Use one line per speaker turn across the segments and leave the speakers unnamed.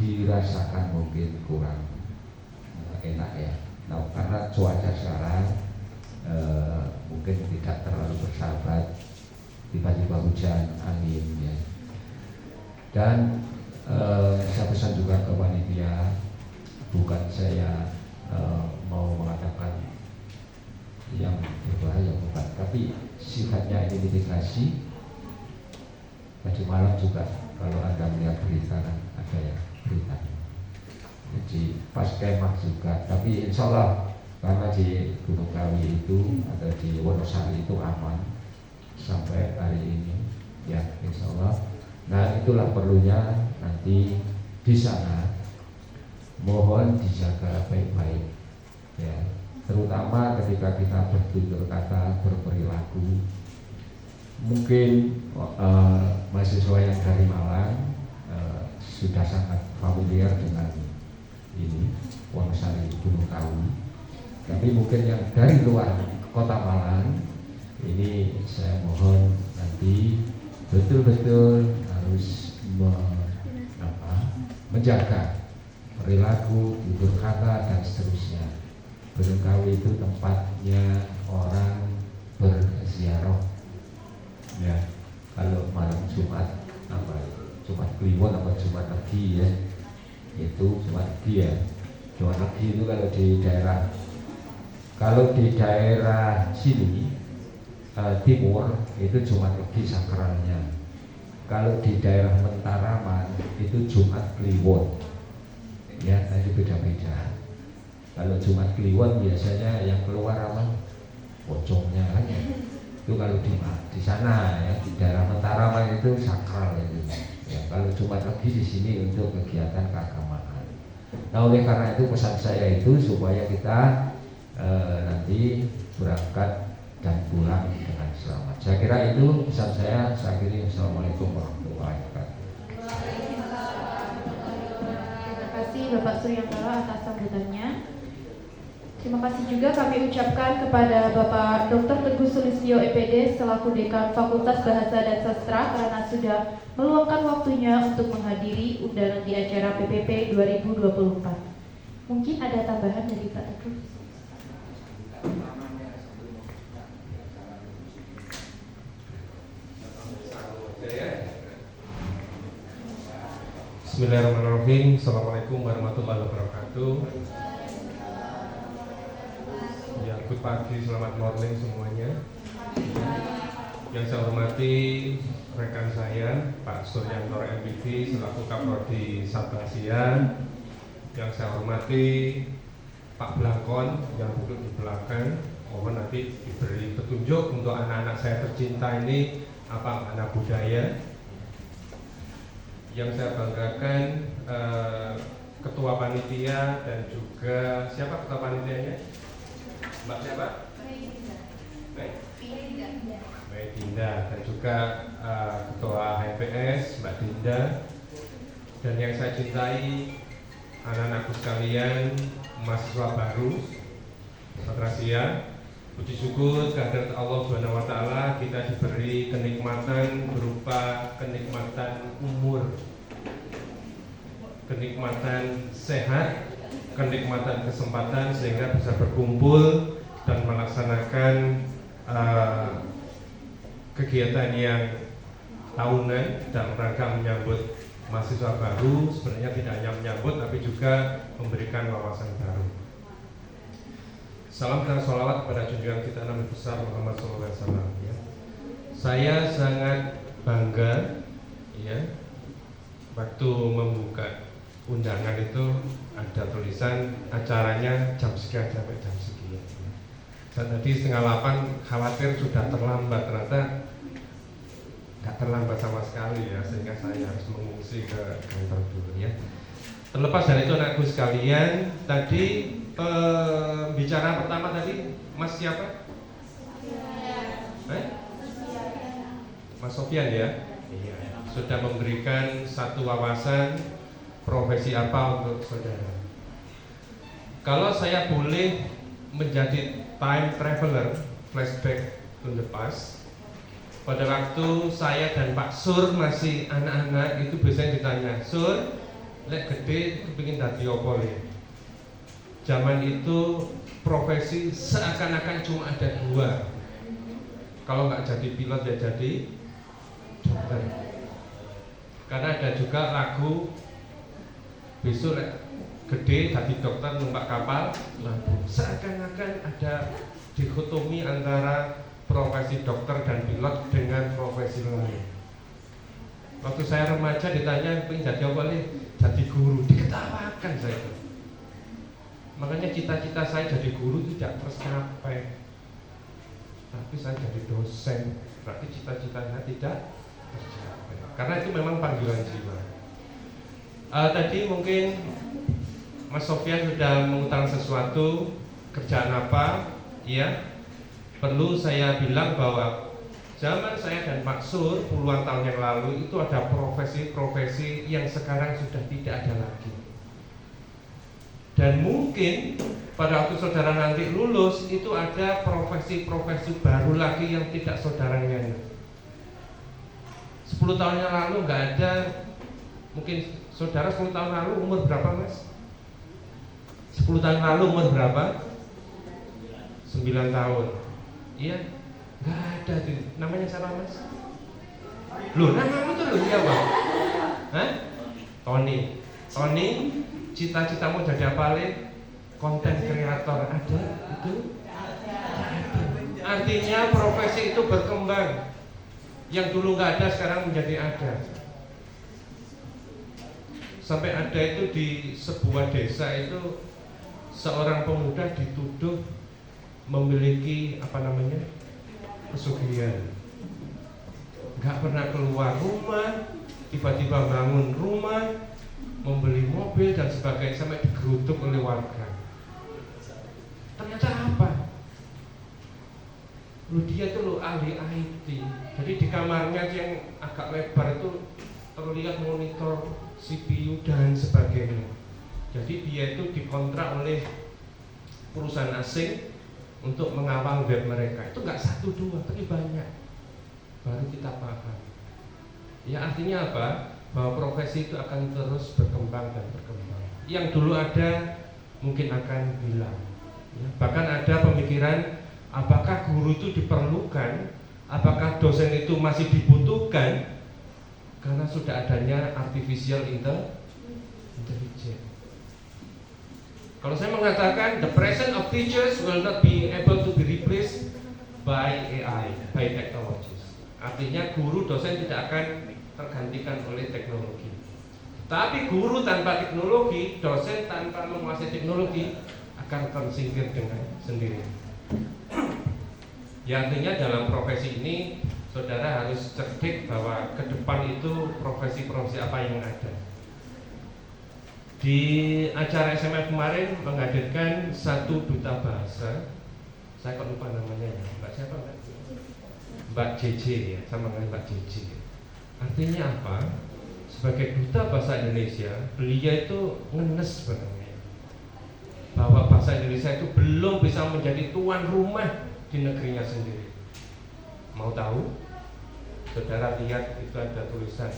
dirasakan mungkin kurang enak ya. Nah, karena cuaca sekarang mungkin tidak terlalu bersahabat, tiba-tiba hujan, angin ya. Dan saya pesan juga ke panitia, bukan saya mau mengatakan yang berbahaya, bukan, tapi sifatnya ini mitigasi. Tadi malam juga kalau Anda melihat berita kan ada ya berita. Jadi pas kemah juga, tapi insya Allah karena di Gunung Kawi itu atau di Wonosari itu aman sampai hari ini ya, insya Allah. Nah, itulah perlunya nanti di sana mohon dijaga baik-baik ya, terutama ketika kita bertutur kata, berperilaku. Mungkin mahasiswa yang dari Malang sudah sangat familiar dengan ini Wonosari Gunung Kawi, tapi mungkin yang dari luar kota Malang ini saya mohon nanti betul-betul harus menjaga perilaku, tutur kata dan seterusnya. Gunung Kawi itu tempatnya orang berziarah ya. Kalau malam Jumat Jumat Kliwon apa Jumat Legi ya, itu Jumat Legi ya. Jumat Legi itu kalau di daerah sini timur itu Jumat Legi sakralnya. Kalau di daerah Mentaraman itu Jumat Kliwon ya, tadi beda-beda. Kalau Jumat Kliwon biasanya yang keluar apa? Pocongnya kan ya. Itu kalau di sana ya, di daerah Mentaraman itu sakral itu. Ya, kalau Jumat Legi di sini untuk kegiatan keagamaan. Nah, oleh karena itu pesan saya itu supaya kita nanti berangkat dan pulang dengan selamat. Saya kira itu pesan saya. Saya akhiri. Assalamualaikum warahmatullahi wabarakatuh.
Terima kasih Bapak Suryantoro atas sambutannya. Terima kasih juga kami ucapkan kepada Bapak Dr. Teguh Sulistyo EPD selaku Dekan Fakultas Bahasa dan Sastra karena sudah meluangkan waktunya untuk menghadiri undangan di acara PPP 2024. Mungkin ada tambahan dari Pak Teguh?
Bismillahirrahmanirrahim. Assalamualaikum warahmatullahi wabarakatuh. Ya, good pagi, selamat morning semuanya. Yang saya hormati rekan saya Pak Suryantoro MPD selaku Kaprodi Sabasia. Yang saya hormati Pak Blangkon yang duduk di belakang. Mohon nanti diberi petunjuk untuk anak-anak saya tercinta ini apa makna budaya. Yang saya banggakan ketua panitia dan juga siapa ketua panitianya? Mbak siapa? Mbak Dinda dan juga ketua HPS Mbak Dinda. Dan yang saya cintai anak-anakku sekalian, mahasiswa baru Madrasiyah. Puji syukur kehadirat Allah Subhanahu wa taala kita diberi kenikmatan berupa kenikmatan umur, kenikmatan sehat, kenikmatan kesempatan sehingga bisa berkumpul dan melaksanakan kegiatan yang tahunan dalam rangka menyambut mahasiswa baru. Sebenarnya tidak hanya menyambut tapi juga memberikan wawasan baru. Salam dan sholawat kepada junjungan kita Nabi besar Muhammad SAW. Ya. Saya sangat bangga, ya, waktu membuka undangan itu ada tulisan acaranya jam sekian sampai jam sekian. Dan tadi 7:30 khawatir sudah terlambat, ternyata tidak terlambat sama sekali ya, sehingga saya harus mengungsi ke kantor dulu ya. Terlepas dari itu anakku sekalian, tadi bicara pertama tadi Mas siapa? Mas Sofyan ya? Iya. Sudah memberikan satu wawasan profesi apa untuk saudara. Kalau saya boleh menjadi time traveler, flashback to the past, pada waktu saya dan Pak Sur masih anak-anak itu biasanya ditanya, Sur, lek gede kepingin dadi apa le. Zaman itu profesi seakan-akan cuma ada dua. Kalau nggak jadi pilot ya jadi dokter. Karena ada juga lagu besok lek gede jadi dokter numpak kapal lagu. Seakan-akan ada dikotomi antara profesi dokter dan pilot dengan profesi lain. Waktu saya remaja ditanya pengen jadi apa nih? Jadi guru, diketawakan saya itu. Makanya cita-cita saya jadi guru tidak tercapai. Tapi saya jadi dosen, berarti cita-cita saya tidak tercapai. Karena itu memang panggilan jiwa. Tadi mungkin Mas Sofyan sudah mengutang sesuatu, kerjaan apa? Ya, perlu saya bilang bahwa zaman saya dan Pak Sur puluhan tahun yang lalu itu ada profesi-profesi yang sekarang sudah tidak ada lagi. Dan mungkin pada waktu saudara nanti lulus itu ada profesi-profesi baru lagi yang tidak saudara ingat. 10 tahun yang lalu nggak ada. Mungkin saudara 10 tahun lalu umur berapa Mas? 10 tahun lalu umur berapa? 9 tahun. Iya, nggak ada tuh. Namanya siapa Mas? Loh, namamu tuh loh siapa? Hah? Tony. Tony, cita-citamu jadi apa Le? Konten kreator ada itu? Artinya profesi itu berkembang. Yang dulu nggak ada sekarang menjadi ada. Sampai ada itu di sebuah desa itu seorang pemuda dituduh memiliki pesugihan. Nggak pernah keluar rumah, tiba-tiba bangun rumah, membeli mobil dan sebagainya sampai digeruduk oleh warga. Ternyata apa? Dia tuh ahli IT. Jadi di kamarnya yang agak lebar itu terlihat monitor, CPU dan sebagainya. Jadi dia itu dikontrak oleh perusahaan asing untuk mengawal web mereka. Itu nggak 1, 2, tapi banyak. Baru kita paham. Ya artinya apa? Bahwa profesi itu akan terus berkembang dan berkembang. Yang dulu ada mungkin akan hilang. Ya, bahkan ada pemikiran apakah guru itu diperlukan, apakah dosen itu masih dibutuhkan karena sudah adanya artificial intelligence. Kalau saya mengatakan the present of teachers will not be able to be replaced by AI, by technologies. Artinya guru dosen tidak akan tergantikan oleh teknologi. Tapi guru tanpa teknologi, dosen tanpa menguasai teknologi akan tersingkir dengan sendiri. Ya artinya dalam profesi ini saudara harus cerdik bahwa ke depan itu profesi-profesi apa yang ada. Di acara SMF kemarin menghadirkan satu duta bahasa. Saya kok lupa namanya ya. Mbak siapa Mbak? Mbak JJ ya, sama dengan Mbak JJ. Artinya apa? Sebagai duta bahasa Indonesia, beliau itu ngenes sebenarnya bahwa bahasa Indonesia itu belum bisa menjadi tuan rumah di negerinya sendiri. Mau tahu? Saudara lihat itu ada tulisan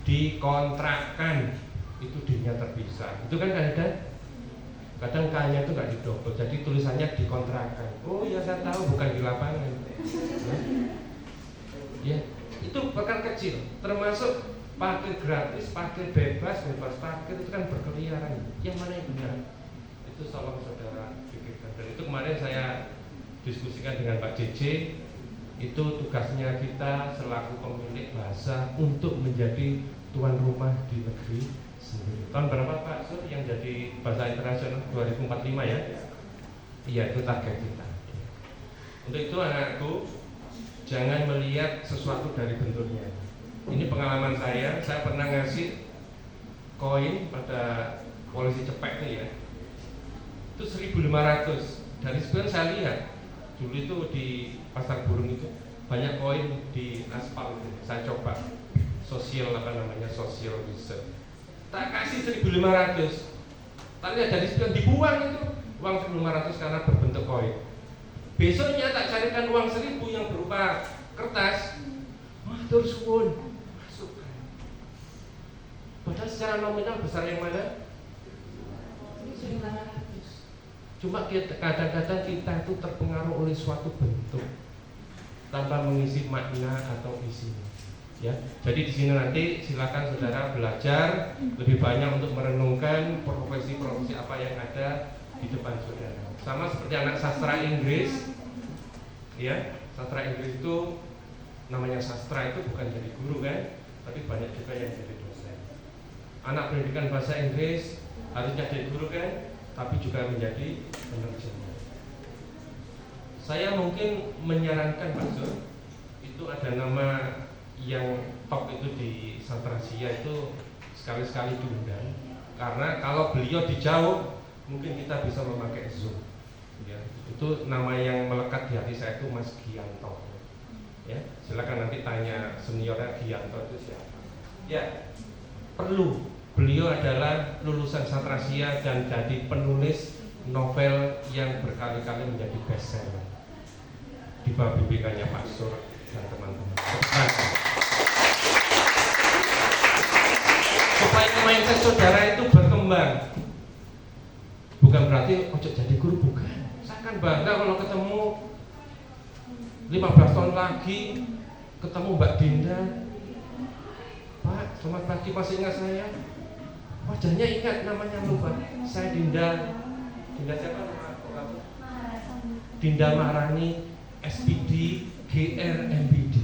dikontrakkan, itu D-nya terpisah. Itu kan ada. Kadang K-nya itu nggak didobel, jadi tulisannya dikontrakkan. Oh ya saya tahu, bukan di lapangan. Ya, itu bahkan kecil, termasuk parkir gratis, parkir bebas parkir itu kan berkeliaran. Yang mana yang benar? Itu tolong saudara pikirkan. Dan itu kemarin saya diskusikan dengan Pak JJ. Itu tugasnya kita selaku pemilik bahasa untuk menjadi tuan rumah di negeri sendiri. Tahun berapa Pak Sur yang jadi bahasa internasional? 2045 ya? Iya, itu target kita. Untuk itu anakku, jangan melihat sesuatu dari bentuknya. Ini pengalaman saya pernah ngasih koin pada polisi Cepek itu ya. Itu 1.500. Dari sebenarnya saya lihat dulu itu di pasar burung itu banyak koin di aspal itu. Saya coba social social research. Tak kasih 1.500. Tapi dari sebenarnya dibuang itu uang 1.500 karena berbentuk koin. Besoknya tak carikan uang 1.000 yang berupa kertas. Matur suwun, masukkan. Padahal secara nominal besar yang mana? 1.500. Cuma kadang-kadang kita itu terpengaruh oleh suatu bentuk tanpa mengisi makna atau isinya. Ya, jadi di sini nanti silakan saudara belajar lebih banyak untuk merenungkan profesi-profesi apa yang ada di depan saudara. Sama seperti anak sastra Inggris, ya, sastra Inggris itu namanya sastra itu bukan jadi guru kan, tapi banyak juga yang jadi dosen. Anak pendidikan bahasa Inggris harusnya jadi guru kan, tapi juga menjadi penerjemah. Saya mungkin menyarankan Pak Sur, itu ada nama yang top itu di Sastrasia itu sekali-sekali diundang, karena kalau beliau di jauh mungkin kita bisa memakai Zoom. Ya, itu nama yang melekat di hati saya itu Mas Gianto. Ya, silakan nanti tanya seniornya Gianto itu siapa. Ya, perlu. Beliau adalah lulusan Sastrasia dan jadi penulis novel yang berkali-kali menjadi bestseller di bawah bimbingannya Pak Sur dan teman-teman. Supaya mindset saudara itu berkembang, bukan berarti ojo jadi guru, bukan. Saya kan bangga kalau ketemu 15 tahun lagi ketemu Mbak Dinda. Pak, selamat pagi, masih ingat saya? Wajahnya ingat, namanya lupa. Saya Dinda. Dinda siapa nama kamu? Dinda Maharani, SPD, GR, MPD.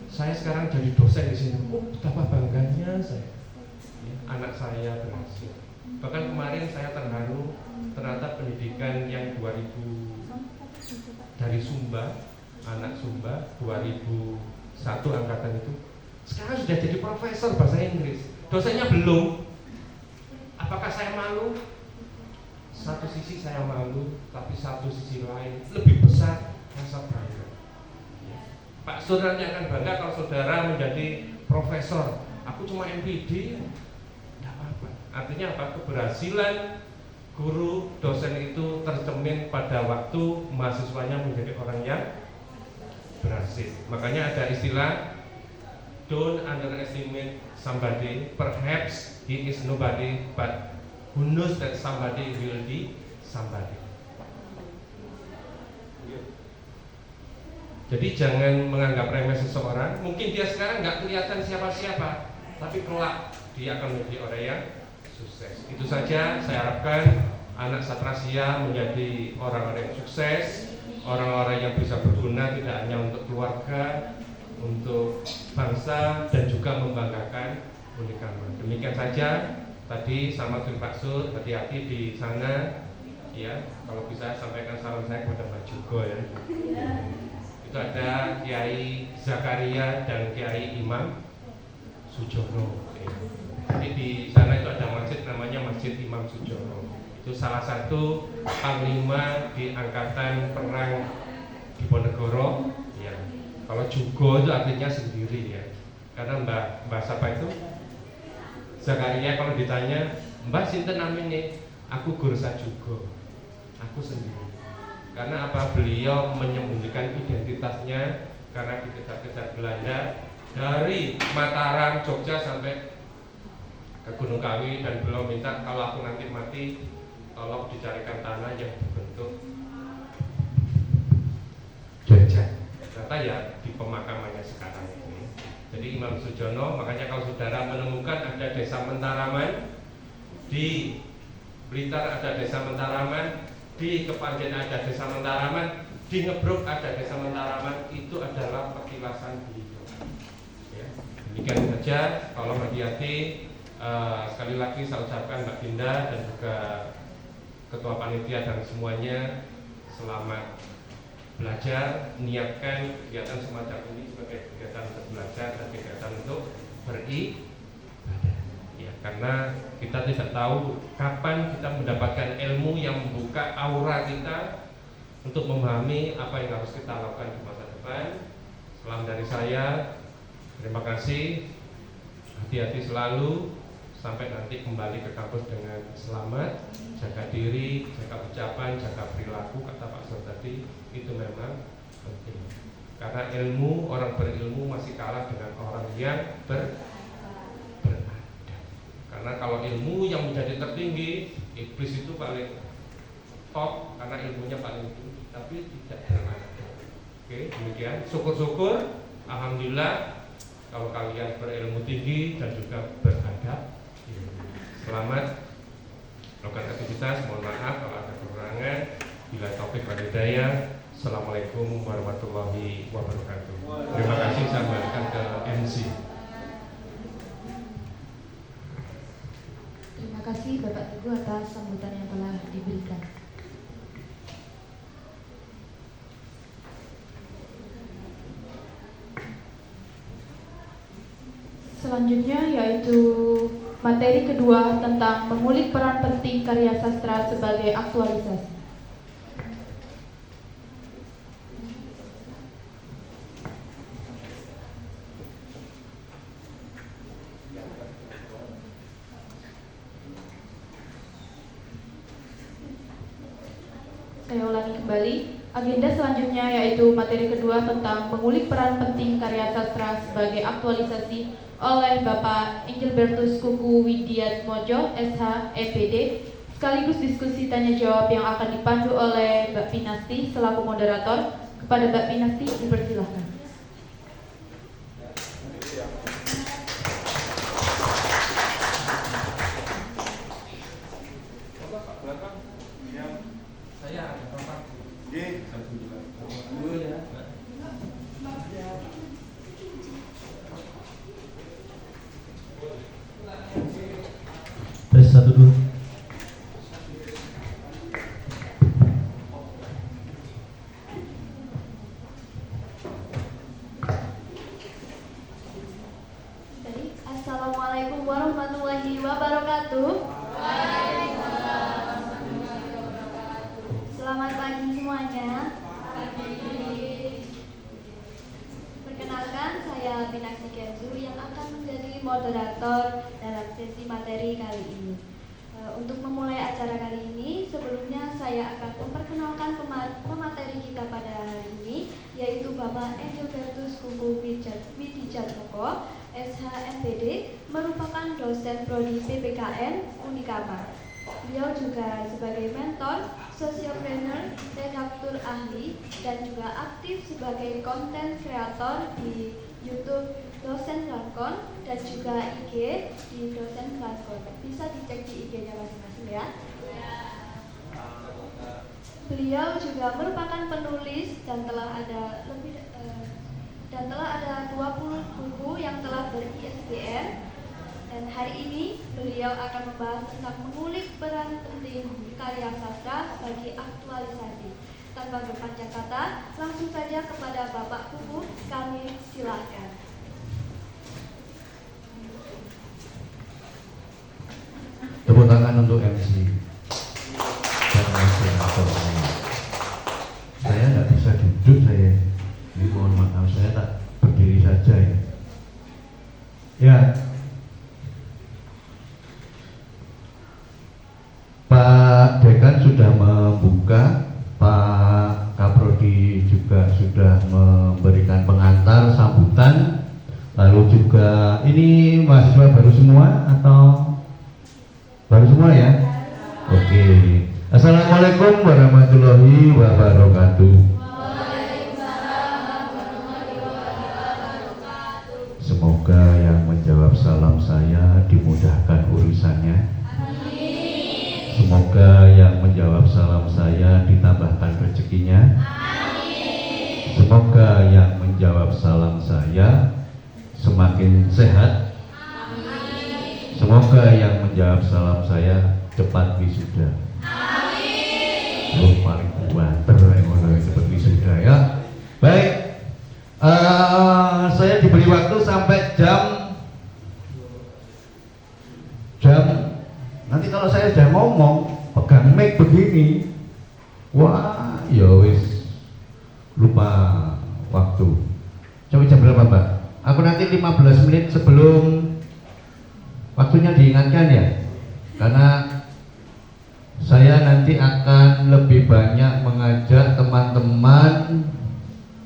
Saya sekarang jadi dosen di sini. Oh, betapa bangganya saya. Ya, anak saya berhasil. Bahkan kemarin saya terharu, ternyata pendidikan yang 2000 dari Sumba, anak Sumba 2001 angkatan itu sekarang sudah jadi profesor bahasa Inggris. Dosennya belum. Apakah saya malu? Satu sisi saya malu, tapi satu sisi lain lebih besar rasa bangga. Pak Sur nanti akan bangga kalau saudara menjadi profesor. Aku cuma MPD, tidak apa-apa. Artinya apa? Keberhasilan guru, dosen itu tercermin pada waktu mahasiswanya menjadi orang yang berhasil. Makanya ada istilah don't underestimate somebody. Perhaps he is nobody, but who knows that somebody will be somebody. Jadi jangan menganggap remeh seseorang. Mungkin dia sekarang nggak kelihatan siapa-siapa, tapi kelak dia akan menjadi orang yang sukses. Itu saja saya harapkan anak Sastrasia menjadi orang-orang yang sukses, orang-orang yang bisa berguna tidak hanya untuk keluarga, untuk bangsa, dan juga membanggakan Unikama. Demikian saja. Tadi sama Pak Sur, hati-hati di sana. Ya, kalau bisa sampaikan salam saya kepada Pak Jugo ya. Itu ada Kiai Zakaria dan Kiai Imam Sujono. Jadi di sana itu ada masjid namanya Masjid Imam Sujono. Itu salah satu panglima di angkatan perang Diponegoro. Ya. Kalau Jugo itu artinya sendiri ya. Karena Mbah siapa itu? Zakaria kalau ditanya, Mbah sinten namine? Aku Gursa Jugo. Aku sendiri. Karena apa? Beliau menyembunyikan identitasnya karena dikejar-kejar Belanda dari Mataram, Jogja sampai ke Gunung Kawi, dan beliau minta kalau aku nanti mati tolong dicarikan tanah yang berbentuk jejak. Ternyata ya di pemakamannya sekarang ini. Jadi Imam Sujono, makanya kalau saudara menemukan ada desa Mentaraman, di Blitar ada desa Mentaraman, di Kepanjen ada desa Mentaraman, di Ngebruk ada desa Mentaraman, itu adalah petilasan beliau. Ya, demikian saja. Kalau hati-hati, sekali lagi saya ucapkan Mbak Dinda dan juga Ketua Panitia dan semuanya selamat belajar. Niatkan kegiatan semacam ini sebagai kegiatan untuk belajar dan kegiatan untuk beribadah. Ya, karena kita tidak tahu kapan kita mendapatkan ilmu yang membuka aura kita untuk memahami apa yang harus kita lakukan di masa depan. Salam dari saya. Terima kasih. Hati-hati selalu sampai nanti kembali ke kampus dengan selamat. Jaga diri, jaga ucapan, jaga perilaku, kata Pak Sur tadi, itu memang penting. Karena ilmu, orang berilmu masih kalah dengan orang yang beradab. Karena kalau ilmu yang menjadi tertinggi, iblis itu paling top karena ilmunya paling tinggi, tapi tidak bermanfaat. Oke, demikian. Syukur-syukur, alhamdulillah kalau kalian berilmu tinggi dan juga beradab. Selamat melakukan aktivitas. Mohon maaf kalau ada kekurangan. Bila taufik wal hidayah. Assalamualaikum warahmatullahi wabarakatuh. Terima kasih, saya kembalikan ke MC.
Terima kasih Bapak Teguh atas sambutan yang telah diberikan. Selanjutnya yaitu materi kedua tentang mengulik peran penting karya sastra sebagai aktualisasi. Saya ulangi kembali, agenda selanjutnya yaitu materi kedua tentang mengulik peran penting karya sastra sebagai aktualisasi oleh Bapak Engelbertus Kuku Widiatmojo, SH, EPD, sekaligus diskusi tanya jawab yang akan dipandu oleh Mbak Pinasti selaku moderator. Kepada Mbak Pinasti dipersilahkan.
Tes 1 2.
Assalamualaikum warahmatullahi wabarakatuh. Selamat pagi semuanya. Perkenalkan, saya Pinasti Kenzu yang akan menjadi moderator dalam sesi materi kali ini. Untuk memulai acara kali ini, sebelumnya saya akan memperkenalkan pemateri kita pada hari ini, yaitu Bapak Engelbertus Kuku Widiatmoko, SH MPD, merupakan dosen prodi PPKN Unikama. Beliau juga sebagai mentor, sosiopreneur, redaktur ahli, dan juga aktif sebagai konten kreator di YouTube Dosen Lankon dan juga IG di Dosen Lankon. Bisa dicek di IG-nya masing-masing ya. Beliau juga merupakan penulis dan telah ada 20 buku yang telah ber-ISBN. Dan hari ini beliau akan membahas tentang mengulik peran penting karya sastra bagi aktualisasi. Tanpa berpanjang kata, langsung saja kepada Bapak Kuku, kami silakan.
Tepuk tangan untuk MC dan moderator semua. Saya nggak bisa duduk, saya ini mohon maaf, saya tak berdiri saja ya. Ya, Pak Dekan sudah membuka, Pak Kaprodi juga sudah memberikan pengantar sambutan. Lalu juga ini mahasiswa baru semua atau baru semua ya? Oke. Assalamualaikum warahmatullahi wabarakatuh. Semoga yang menjawab salam saya dimudahkan urusannya. Semoga yang menjawab salam saya ditambahkan rezekinya. Semoga yang menjawab salam saya semakin sehat. Semoga yang menjawab salam saya cepat wisuda. Oh, paling kuater yang cepat wisuda ya. Baik, saya diberi waktu sampai jam nanti kalau saya sudah ngomong pegang mic begini, wah ya wis lupa waktu. Coba jam berapa Pak? Aku nanti 15 menit sebelum waktunya diingatkan ya, karena saya nanti akan lebih banyak mengajak teman-teman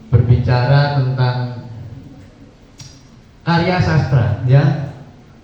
berbicara tentang karya sastra ya.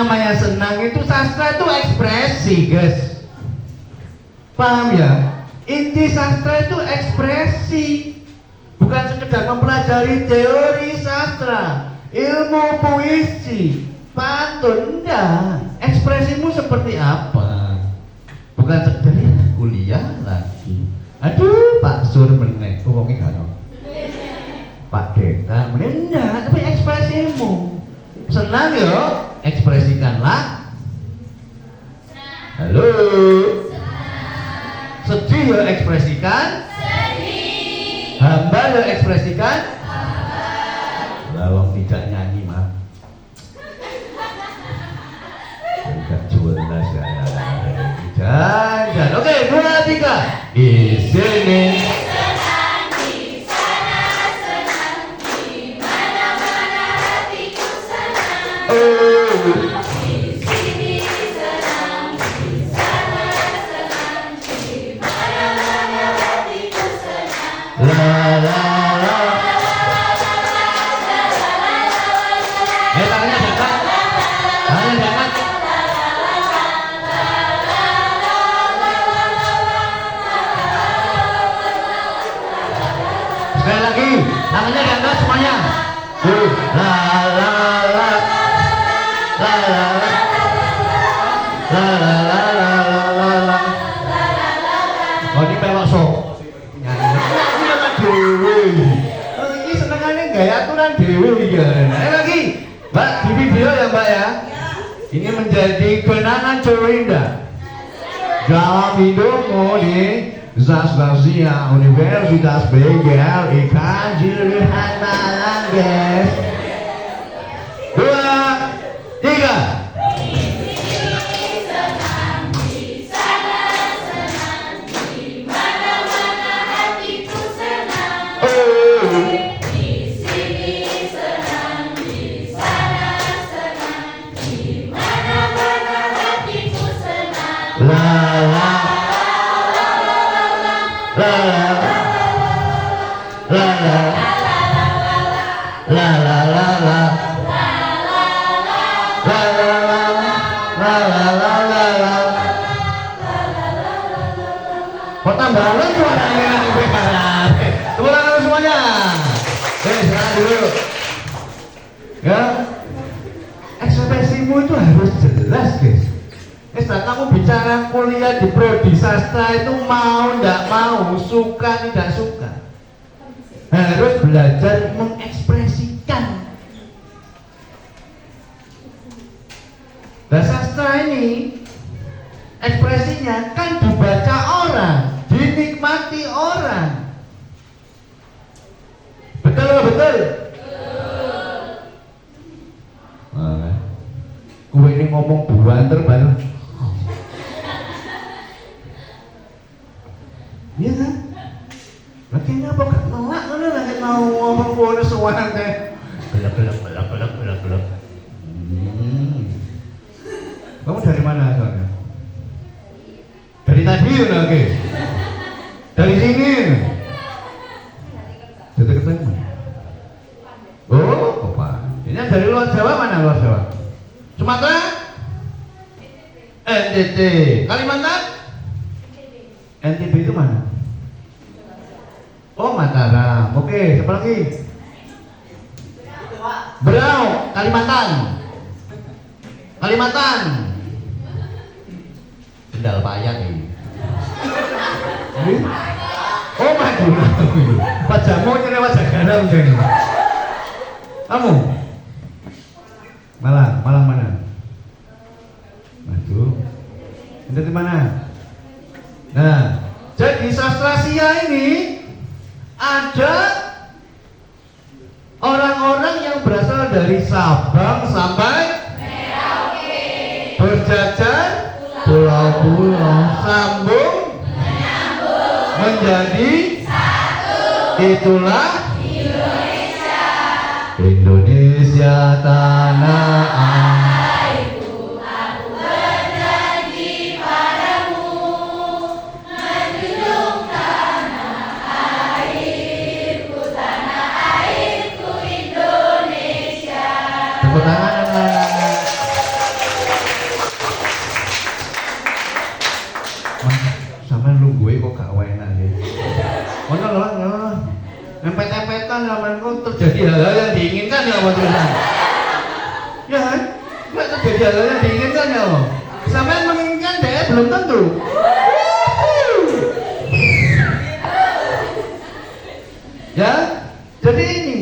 namanya senang itu sastra itu ekspresi, guys. Paham ya? Inti sastra itu ekspresi, bukan sekedar mempelajari teori sastra, ilmu puisi, pantun, enggak. Ekspresimu seperti apa? Bukan sekedar ya, kuliah lagi. Aduh, Pak Sur meneh, ngomongin kan? Pak Deka meneh enggak, tapi ekspresimu. Senang ya, ekspresikanlah. Halo. Sedih ya, ekspresikan. Sedih. Hamba ya, ekspresikan. Lawang tidak nyanyi mah. Tidak jelas ya. Jangan. Oke, 2, 3. Di sini. Sekali lagi, tangannya diangkat semuanya. La la la la la la la la la la la. Oh, ini pelok sok. Ini senengannya gaya aturan dewi ya. Lagi, Mbak, di video ya Mbak ya. Ini menjadi kenangan Corinda dalam hidupmu di Zasgazia Universitas BGL Ikan Juruhan Malang, guys. 2, 3. Kok tambahan suaranya tepuk tangan semuanya. Silakan dulu. Ya, ekspresimu itu harus jelas, guys. Saat kamu bicara kuliah di prodi sastra itu mau ndak mau, suka tidak suka, harus belajar mengekspresikan. Nah, sastra ini ekspresinya kan dibaca orang, dinikmati orang. Betul nggak betul? Betul. Gue ini ngomong buanter baru. Iya kan? Lagi apa kan nolak kan lagi mau ngomong bodoh seorang teh. Gelap. Kamu dari mana asalnya? Dari tadi udah oke. Dari sini. Dari ketemu mana? Oh, apa? Ini dari luar Jawa mana luar Jawa? Sumatera? NTT. Kalimantan? NTB itu mana? Oh, Mataram. Oke, siapa lagi? Berau, Kalimantan. Sendal payah ini. Oh, Madura. Pak Jamo nyerewat Jagaram jadi. Kamu? Malang mana? Aduh. Itu di mana? Nah, jadi sastra Sia ini ada orang-orang yang berasal dari Sabang sampai Merauke, berjajar pulau-pulau, sambung menjadi satu. Itulah Indonesia tanah airku. Aku berjanji padamu menjunjung tanah airku Indonesia. Tepuk tangan. kok gak enak ya. Ngono lho, empet-empetan zaman kok terjadi hal-hal yang diinginkan ya Mas Tuhan. Ya kan? Nggak terjadi hal-hal yang diinginkan ya Allah. Sampai menginginkan dia belum tentu. Ya, jadi ini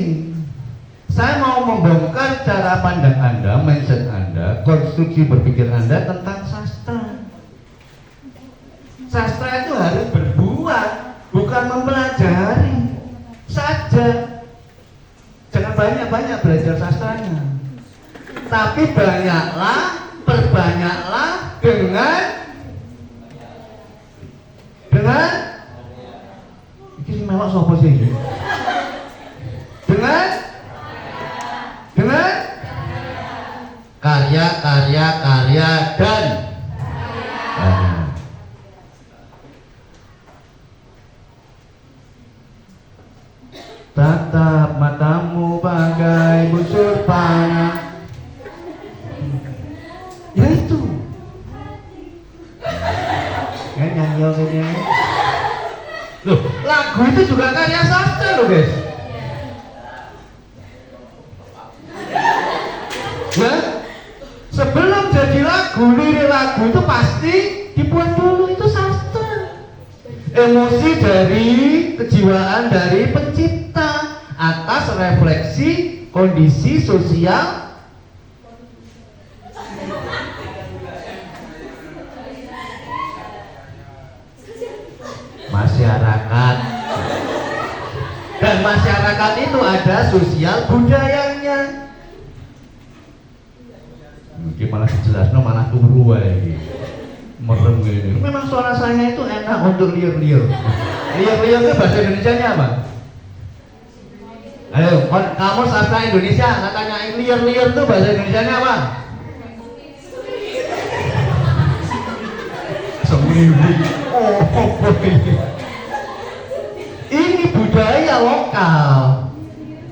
saya mau membongkar cara pandang Anda, mindset Anda, konstruksi berpikir Anda tentang sastra. Sastra itu harus berbuat, bukan mempelajari saja. Jangan banyak-banyak belajar sastranya, tapi perbanyaklah dengan ini melok sapa sih? Dengan karya dan tatap matamu bagai busur panah. Ya itu kan nyanyi ini. Loh, lagu itu juga karya sastra loh guys. Nah, sebelum jadi lagu, lirik lagu itu pasti dibuat dulu, itu sastra. Emosi dari kejiwaan dari pencipta atas refleksi kondisi sosial masyarakat. Dan masyarakat itu ada sosial budayanya. Mungkin malah dijelaskan malah turu aja. Merem gini. Memang suara saya itu enak untuk liur-liur. Liur-liur itu bahasa Indonesianya apa? Ayo, kamu sastra Indonesia, katanya liur-liur itu bahasa Indonesianya apa? Seminggu. Ini budaya lokal.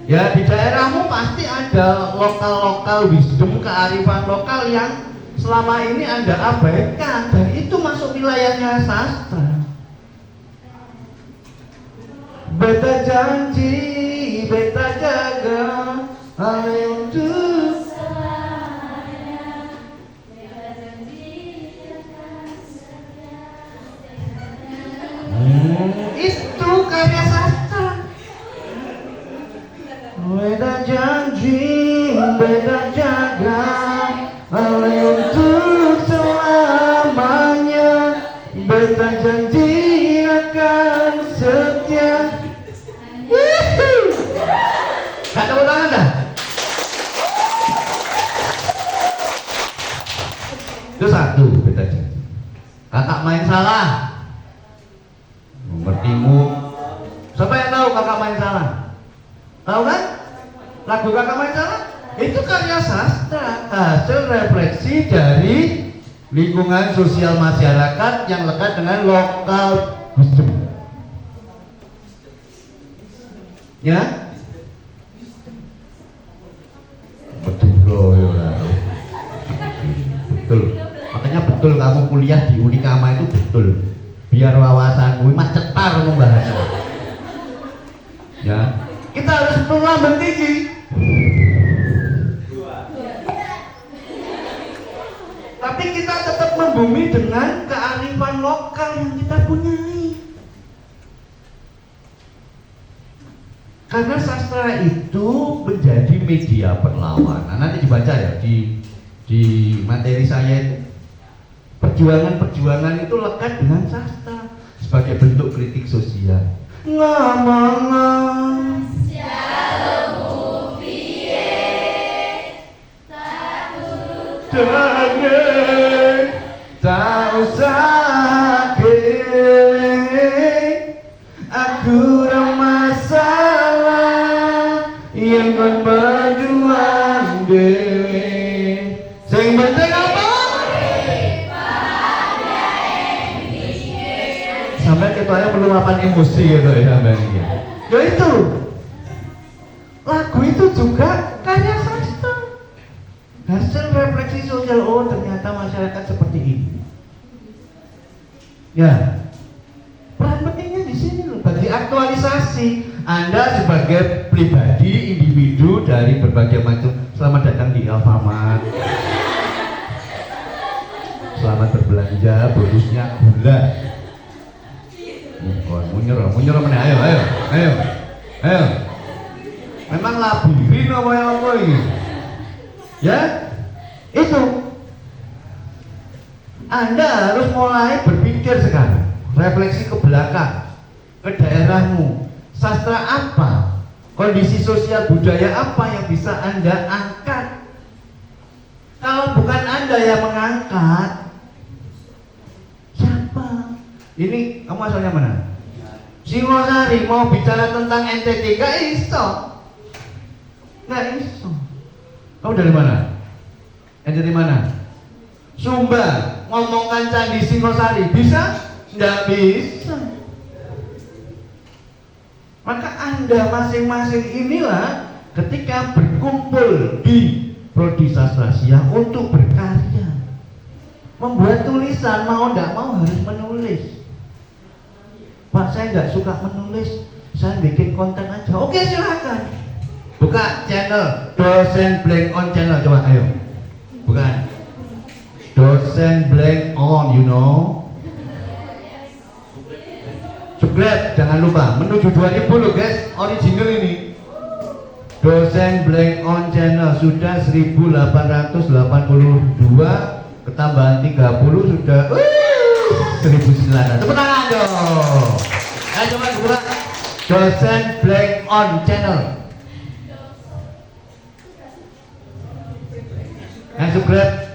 Ya, di daerahmu pasti ada lokal wisdom, kearifan lokal yang selama ini Anda abaikan, dan itu masuk wilayahnya sastra. Beta janji, beta jaga, untuk itu karya sastra. Beta janji, beta jaga, untuk selamanya. Beta janji akan setia. Gak tepuk tangan dah. Itu satu, beta janji. Kakak main salah. Mengertimu. Siapa yang tahu kakak main salah? Tahu kan? Lagu kakak main salah itu karya sastra, hasil refleksi dari lingkungan sosial masyarakat yang lekat dengan lokal wisdom. Ya? Betul ya. Betul. Makanya betul kamu kuliah di Unikama itu betul. Biar wawasanmu mah cetar membahasnya. Ya. Kita harus melambung tinggi. Tapi kita tetap membumi dengan kearifan lokal yang kita punyai. Karena sastra itu menjadi media perlawanan. Nanti dibaca ya di materi saya itu. Perjuangan-perjuangan itu lekat dengan sastra sebagai bentuk kritik sosial. Ngomong tak usah aku masalah yang kan berjuang dewe. Sing penting apa? Sampai ketanya meluapkan emosi gitu ya sampai ini. Ya itu. Lagu itu juga karya sastra. Hasil refleksi sosial, oh ternyata masyarakat seperti ini. Ya, aktualisasi Anda sebagai pribadi, individu dari berbagai macam. Selamat datang di Alfamart. Selamat berbelanja, bonusnya gula. Munyur mana? Ayo. Memang labirin apa ini? Ya, itu. Anda harus mulai berpikir sekarang, refleksi ke belakang, ke daerahmu. Sastra apa? Kondisi sosial budaya apa yang bisa Anda angkat? Kalau bukan Anda yang mengangkat, siapa? Ini kamu asalnya mana? Singosari, mau bicara tentang NTT, gak iso. Kamu dari mana? NTT mana? Sumba, ngomongkan Candi Singosari, bisa? Nggak bisa. Maka Anda masing-masing inilah ketika berkumpul di Prodi Sastra Siang untuk berkarya, membuat tulisan, mau nggak mau harus menulis. Pak, saya nggak suka menulis, saya bikin konten aja. Oke, silakan. Buka channel Dosen Blank On channel, coba ayo. Bukan Dosen Blank On, you know. Subscribe, jangan lupa. Menuju 2000 loh guys, original ini. Dosen Blank On channel sudah 1882, ketambahan 30 sudah 1900. Tepuk tangan dong. Ayo coba buka Dosen Blank On channel. Subscribe.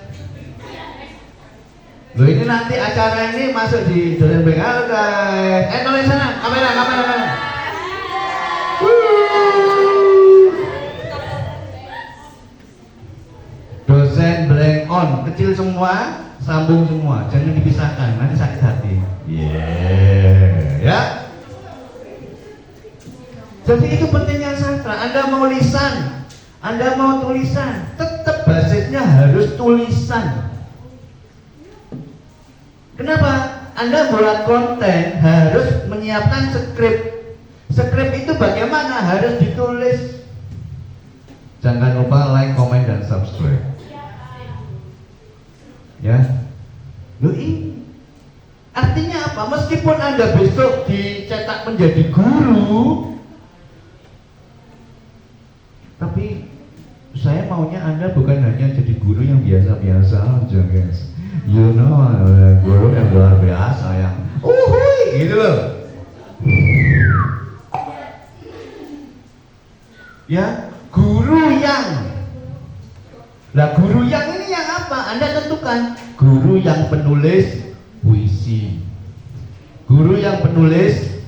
Loh, ini nanti acara ini masuk di Dosen Blank. Halo guys. Nulis sana, kamera. Dosen Blank On, kecil semua, sambung semua, jangan dipisahkan, nanti sakit hati. Ya. Jadi itu pentingnya sastra. Anda mau lisan, Anda mau tulisan, tetap basisnya harus tulisan. Kenapa? Anda buat konten harus menyiapkan skrip. Skrip itu bagaimana? Harus ditulis. Jangan lupa like, comment, dan subscribe. Ya. Loh, ini artinya apa? Meskipun Anda besok dicetak menjadi guru, tapi saya maunya Anda bukan hanya jadi guru yang biasa-biasa aja guys. You know, guru yang luar biasa yang gitu loh. Ya, guru yang ini yang apa? Anda tentukan. Guru yang penulis puisi, guru yang penulis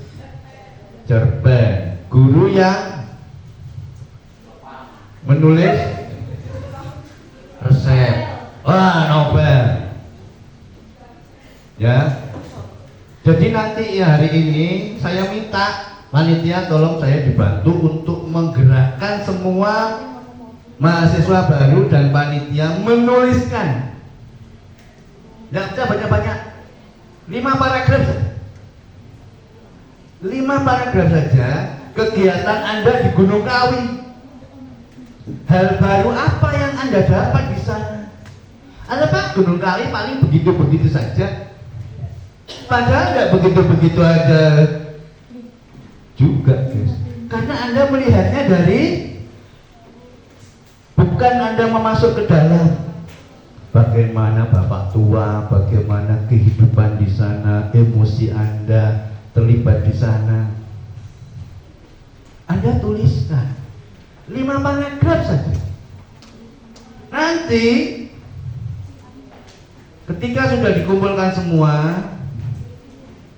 cerpen, guru yang menulis resep, novel. Ya. Jadi nanti hari ini saya minta panitia tolong saya dibantu untuk menggerakkan semua mahasiswa baru dan panitia menuliskan. Tidak usah banyak-banyak, 5 paragraf saja. 5 paragraf saja kegiatan Anda di Gunung Kawi. Hal baru apa yang Anda dapat di sana? Ada Pak, Gunung Kawi paling begitu-begitu saja. Padahal tidak begitu-begitu aja juga guys. Karena Anda melihatnya dari, bukan Anda memasuk ke dalam. Bagaimana bapak tua, bagaimana kehidupan di sana, emosi Anda terlibat di sana. Anda tuliskan 5 paragraf saja. Nanti ketika sudah dikumpulkan semua,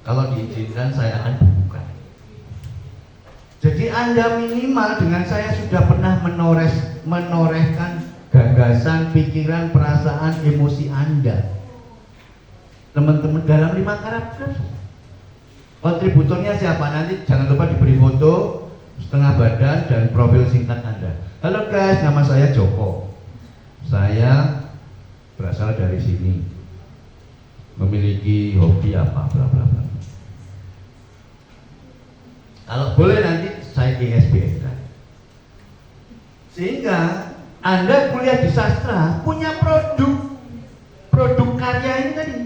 kalau diizinkan saya akan buka. Jadi Anda minimal dengan saya sudah pernah menorehkan gagasan, pikiran, perasaan, emosi Anda, teman-teman, dalam 5 paragraf. Kontributornya siapa? Nanti jangan lupa diberi foto, setengah badan, dan profil singkat Anda. Halo guys, nama saya Joko. Saya berasal dari sini, memiliki hobi apa, bla bla bla. Kalau boleh nanti saya ISBN kan. Sehingga Anda kuliah di sastra punya produk karya ini tadi.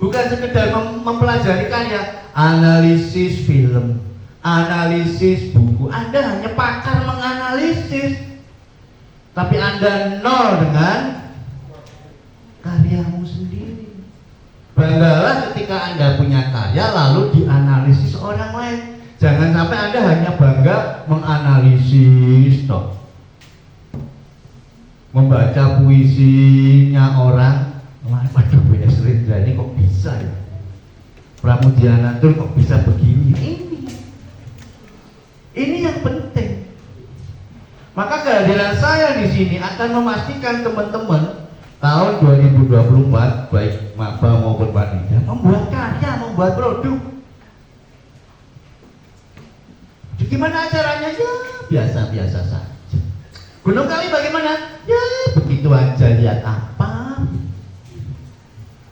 Bukan sekedar mempelajari karya, analisis film, analisis buku. Anda hanya pakar menganalisis, tapi Anda nol dengan karyamu sendiri. Banggalah ketika Anda punya karya lalu dianalisis orang lain. Jangan sampai Anda hanya bangga menganalisis toh. Membaca puisinya orang. Waduh, B.S. Rindra ini kok bisa ya? Pramudiana Tur kok bisa begini? Ini yang penting. Maka kehadiran saya di sini akan memastikan teman-teman tahun 2024 baik maba maupun panitia membuat karya, membuat produk. Gimana caranya? Ya biasa-biasa saja. Gunung Kali bagaimana? Ya begitu aja, lihat apa.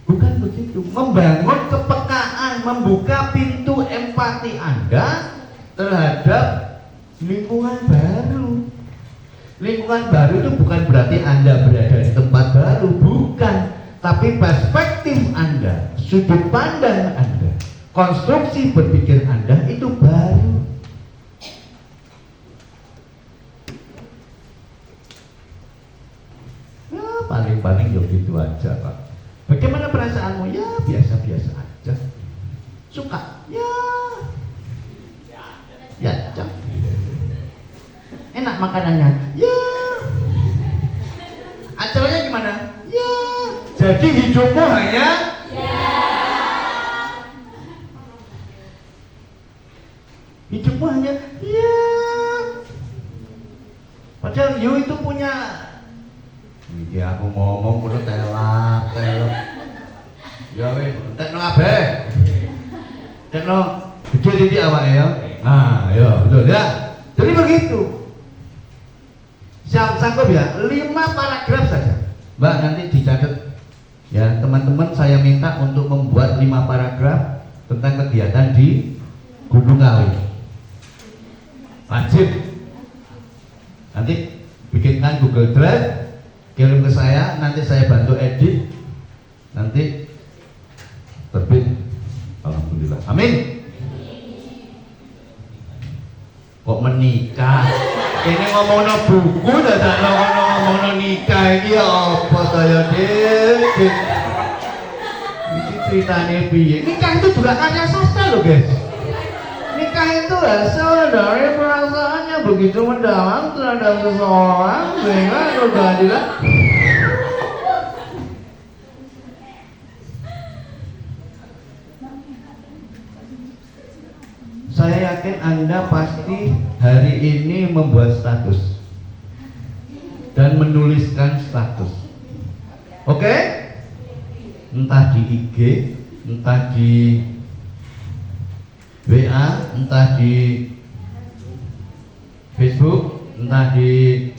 Bukan begitu. Membangun kepekaan, membuka pintu empati Anda terhadap lingkungan baru. Lingkungan baru itu bukan berarti Anda berada di tempat baru, bukan. Tapi perspektif Anda, sudut pandang Anda, konstruksi berpikir Anda itu baru. Ya paling-paling ya gitu aja Pak. Bagaimana perasaanmu? Ya biasa-biasa aja. Suka? Ya aja. Enak makanannya? Ya. Acaranya gimana? Ya. Jadi hidupmu hanya hidupmu hanya ya. Padahal you itu punya. Iki aku ngomong kudu telak. Ya wis, entekno kabeh. Entekno gede titik awake ya. Nah, ya betul ya. Jadi begitu. Sanggup ya, 5 paragraf saja. Mbak nanti dicatat. Ya, teman-teman saya minta untuk membuat 5 paragraf tentang kegiatan di Gunung Kawi. Wajib. Nanti bikinkan Google Drive, kirim ke saya, nanti saya bantu edit, nanti terbit. Alhamdulillah. Amin. Kok menikah? Ini ngomongno buku, dadak ngomongno nikah iki apa saya Dik? Ini ceritanya piye? Nikah itu juga karya sastra loh guys. Nikah itu hasil dari perasaannya begitu mendalam terhadap seseorang sehingga keadilan. Saya yakin Anda pasti hari ini membuat status dan menuliskan status. Oke? Entah di IG, entah di WA, entah di Facebook, entah di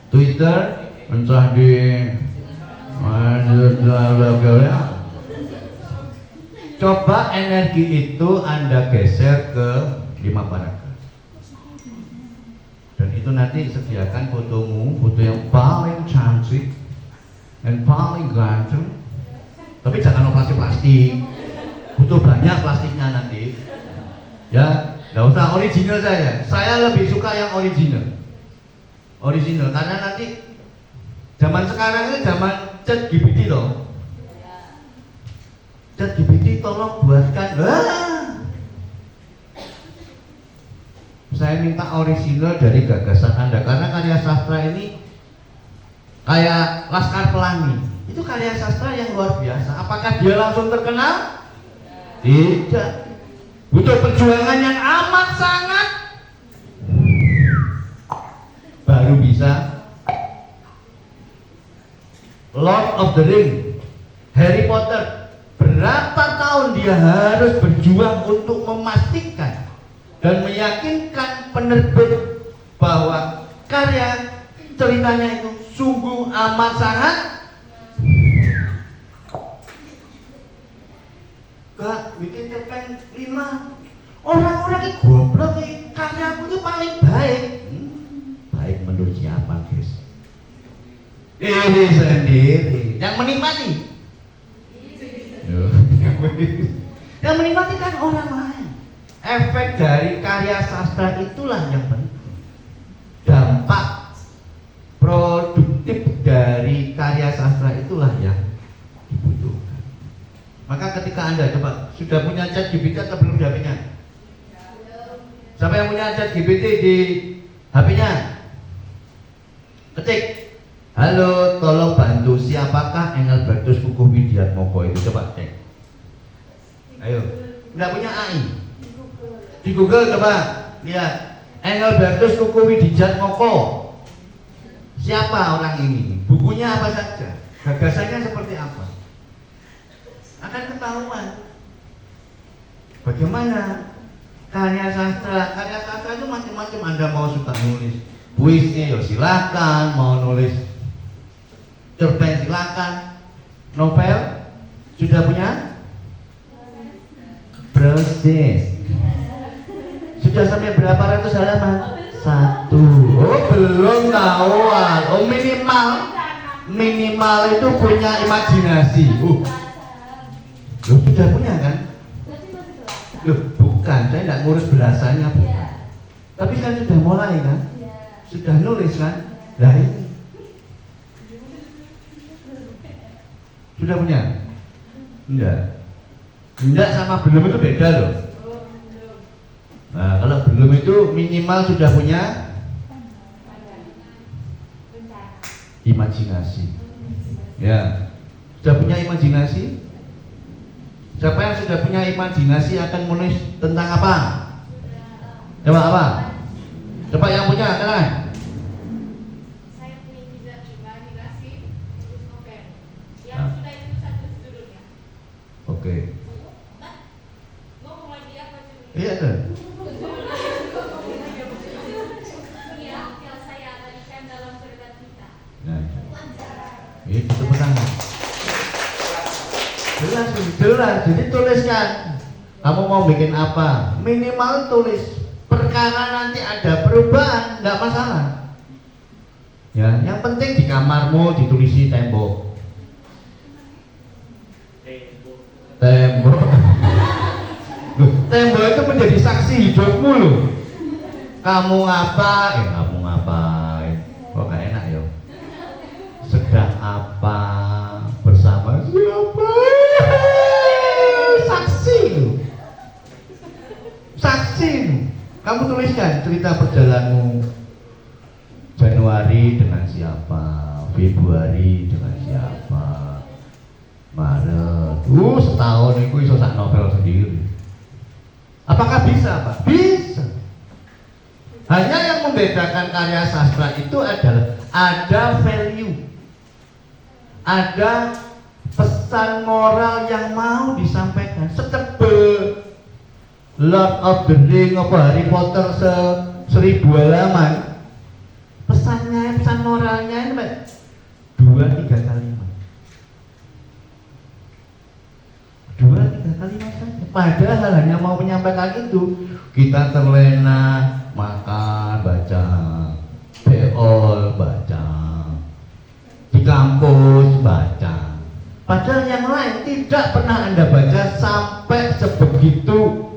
Twitter, entah di coba energi itu Anda geser ke 5 paragraf. Dan itu nanti sediakan fotomu, foto yang paling cantik dan paling ganteng. Tapi jangan operasi plastik. Butuh banyak plastiknya nanti. Ya, nggak usah original saya. Saya lebih suka yang original. Original karena nanti zaman sekarang ini zaman ChatGPT loh. ChatGPT tolong buatkan. Saya minta original dari gagasan Anda karena karya sastra ini kayak Laskar Pelangi. Itu karya sastra yang luar biasa. Apakah dia langsung terkenal? Tidak. Butuh perjuangan yang amat sangat baru bisa. Lord of the Ring, Harry Potter. Berapa tahun dia harus berjuang untuk memastikan dan meyakinkan penerbit bahwa karya ceritanya itu sungguh amat sangat. Kak, bikin cerpen 5. Orang-orang ini goblok ini, karyaku itu paling baik. Baik menurut siapa, guys? Ini sendiri yang menikmati. Yang menikmati kan orang lain. Efek dari karya sastra itulah yang penting. Dampak produktif dari karya sastra itulah yang dibutuhkan. Maka ketika Anda coba sudah punya ChatGPT atau belum di HP-nya? Siapa yang punya ChatGPT di HP-nya? Ketik, halo, tolong bantu siapakah Engelbertus Kukuh Widiatmoko itu, coba cek. Ayo, nggak punya AI? Di Google coba lihat Engelbertus Kukuh Widiatmoko. Siapa orang ini? Bukunya apa saja? Gagasannya seperti apa? Akan ketahuan. Bagaimana karya sastra? Karya sastra itu macam-macam. Anda mau suka nulis puisi, ya silakan. Mau nulis cerpen, silakan. Novel sudah punya? Proses. Sudah sampai berapa ratus halaman? 1. Oh, belum tahuan. Oh, minimal itu punya imajinasi. Loh, sudah punya kan? Loh, bukan, saya tidak ngurus bahasanya, bukan. Tapi kan sudah mulai kan? Sudah nulis kan? Nah ini sudah punya? Enggak sama belum itu beda loh. Nah, kalau belum itu minimal sudah punya imajinasi. Ya, sudah punya imajinasi? Siapa yang sudah punya imajinasi akan menulis tentang apa? Coba apa? Coba yang punya, kan?
Saya punya imajinasi tulis novel. Yang
Nah.
sudah itu satu judulnya.
Oke.
Ngomong lagi apa judulnya?
Iya tuh.
Iya, yang saya abadikan dalam cerita kita.
Nah, itu benar. Jelas. Jadi tuliskan. Kamu mau bikin apa? Minimal tulis. Perkara nanti ada perubahan, nggak masalah. Ya, yang penting di kamarmu ditulisi tembok. Tembok. Loh, tembok itu menjadi saksi hidupmu loh. Kamu ngapain? Kamu ngapain? Kok gak enak ya? Sedang apa? Bersama siapa? Saksi loh. Saksi loh. Kamu tuliskan cerita perjalananmu. Januari dengan siapa? Februari dengan siapa? Maret. Setahun itu bisa sak novel sendiri. Apakah bisa, Pak? Bisa. Hanya yang membedakan karya sastra itu adalah ada value, ada pesan moral yang mau disampaikan. Setebel Lord of the Ring apa Harry Potter 1000 halaman, pesannya, pesan moralnya ini 2-3 kalimat. 2-3 kalimat saja. Padahal hanya mau menyampaikan itu. Kita terlena makan, baca, beol, baca, di kampus, baca. Padahal yang lain tidak pernah Anda baca sampai sebegitu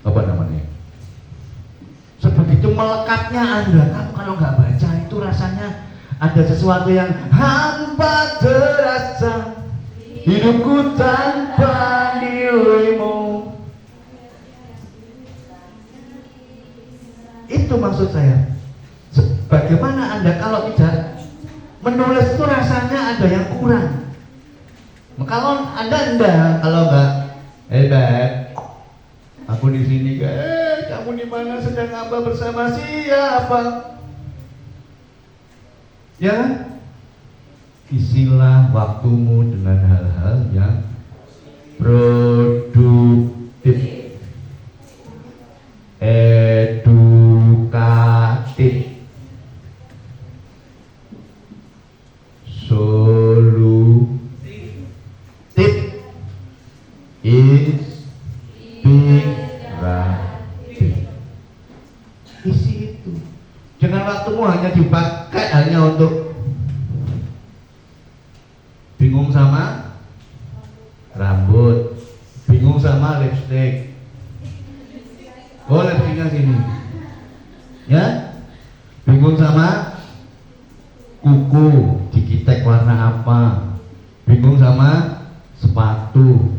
apa namanya? Sebegitu melekatnya Anda. Kamu kalau nggak baca itu rasanya ada sesuatu yang hampa terasa, hidupku tanpa dirimu. Itu maksud saya. Bagaimana Anda kalau tidak menulis itu rasanya ada yang kurang. Kalau Anda enggak, kalau enggak, Beb, aku di sini, kamu di mana, sedang apa, bersama siapa? Ya, isilah waktumu dengan hal-hal yang produktif, edukatif, solutif. bingung sama rambut, bingung sama lipstick. Oh, lipsticknya sini. Ya, bingung sama kuku, dikitek warna apa, bingung sama sepatu.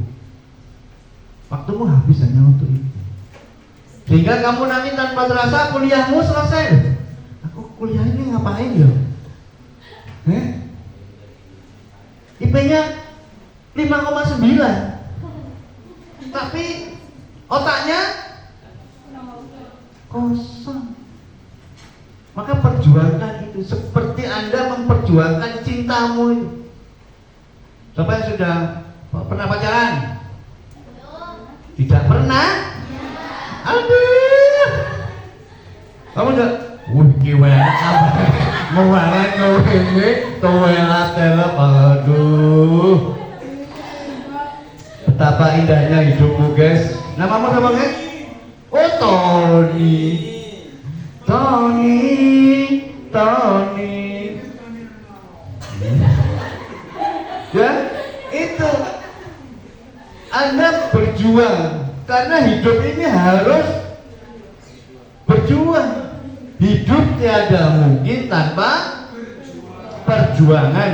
Waktumu habis hanya untuk itu, sehingga kamu nanti tanpa terasa kuliahmu selesai. Aku kuliah ini ngapain ya? IP-nya 5,9, tapi otaknya kosong. Maka perjuangkan itu seperti Anda memperjuangkan cintamu itu. Siapa yang sudah pernah pacaran? Tidak pernah? Aduh, kamu udah kiwelat apa? Mewaran kowe towelat telep. Aduh, betapa indahnya hidupmu, guys. Namamu siapa, guys? Oh, Tony. Ya, itu Anda berjuang karena hidup ini harus berjuang. Hidup tiada mungkin tanpa perjuangan.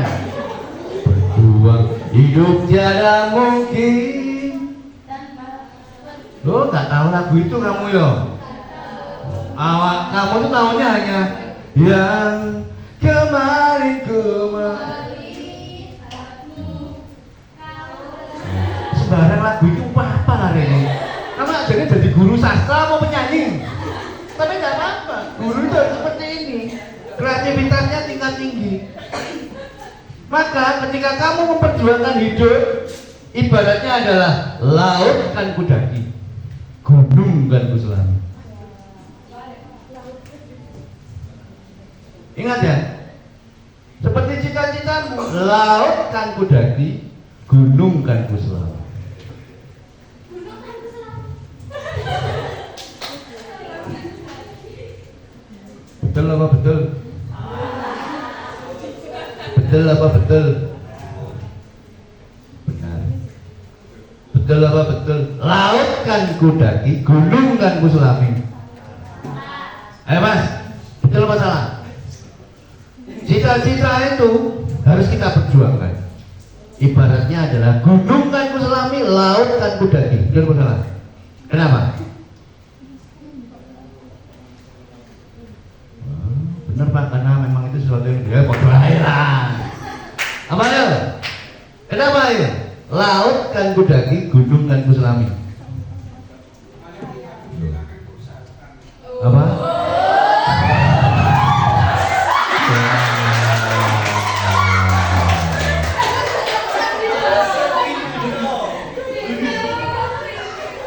Berjuang, hidup tiada mungkin. Lo gak tahu lagu itu kamu ya? Kamu tuh tahunya hanya yang kemarin. Sembarang lagu itu apa hari ini? Kamu akhirnya jadi guru sastra mau penyanyi, tapi nggak apa-apa. Guru itu harus seperti ini, kreativitasnya tingkat tinggi. Maka ketika kamu memperjuangkan hidup, ibaratnya adalah laut kan kudaki, gunung kan kuselami. Ingat ya, seperti cita-citamu, laut kan kudaki, gunung kan kuselami. Betul apa betul? Betul apa betul? Benar. Betul apa betul? Laut kan kudaki, gunung kan kuselami. Ayo mas, betul apa salah? Cita-cita itu harus kita perjuangkan. Ibaratnya adalah gunung kan kuselami, laut kan kudaki. Betul apa salah? Kenapa? Benar Pak, karena memang itu sesuatu yang dia bodoh lah. Apa ya? Kenapa ya? Laut kan kudaki, gunung kan kuselami. Apa?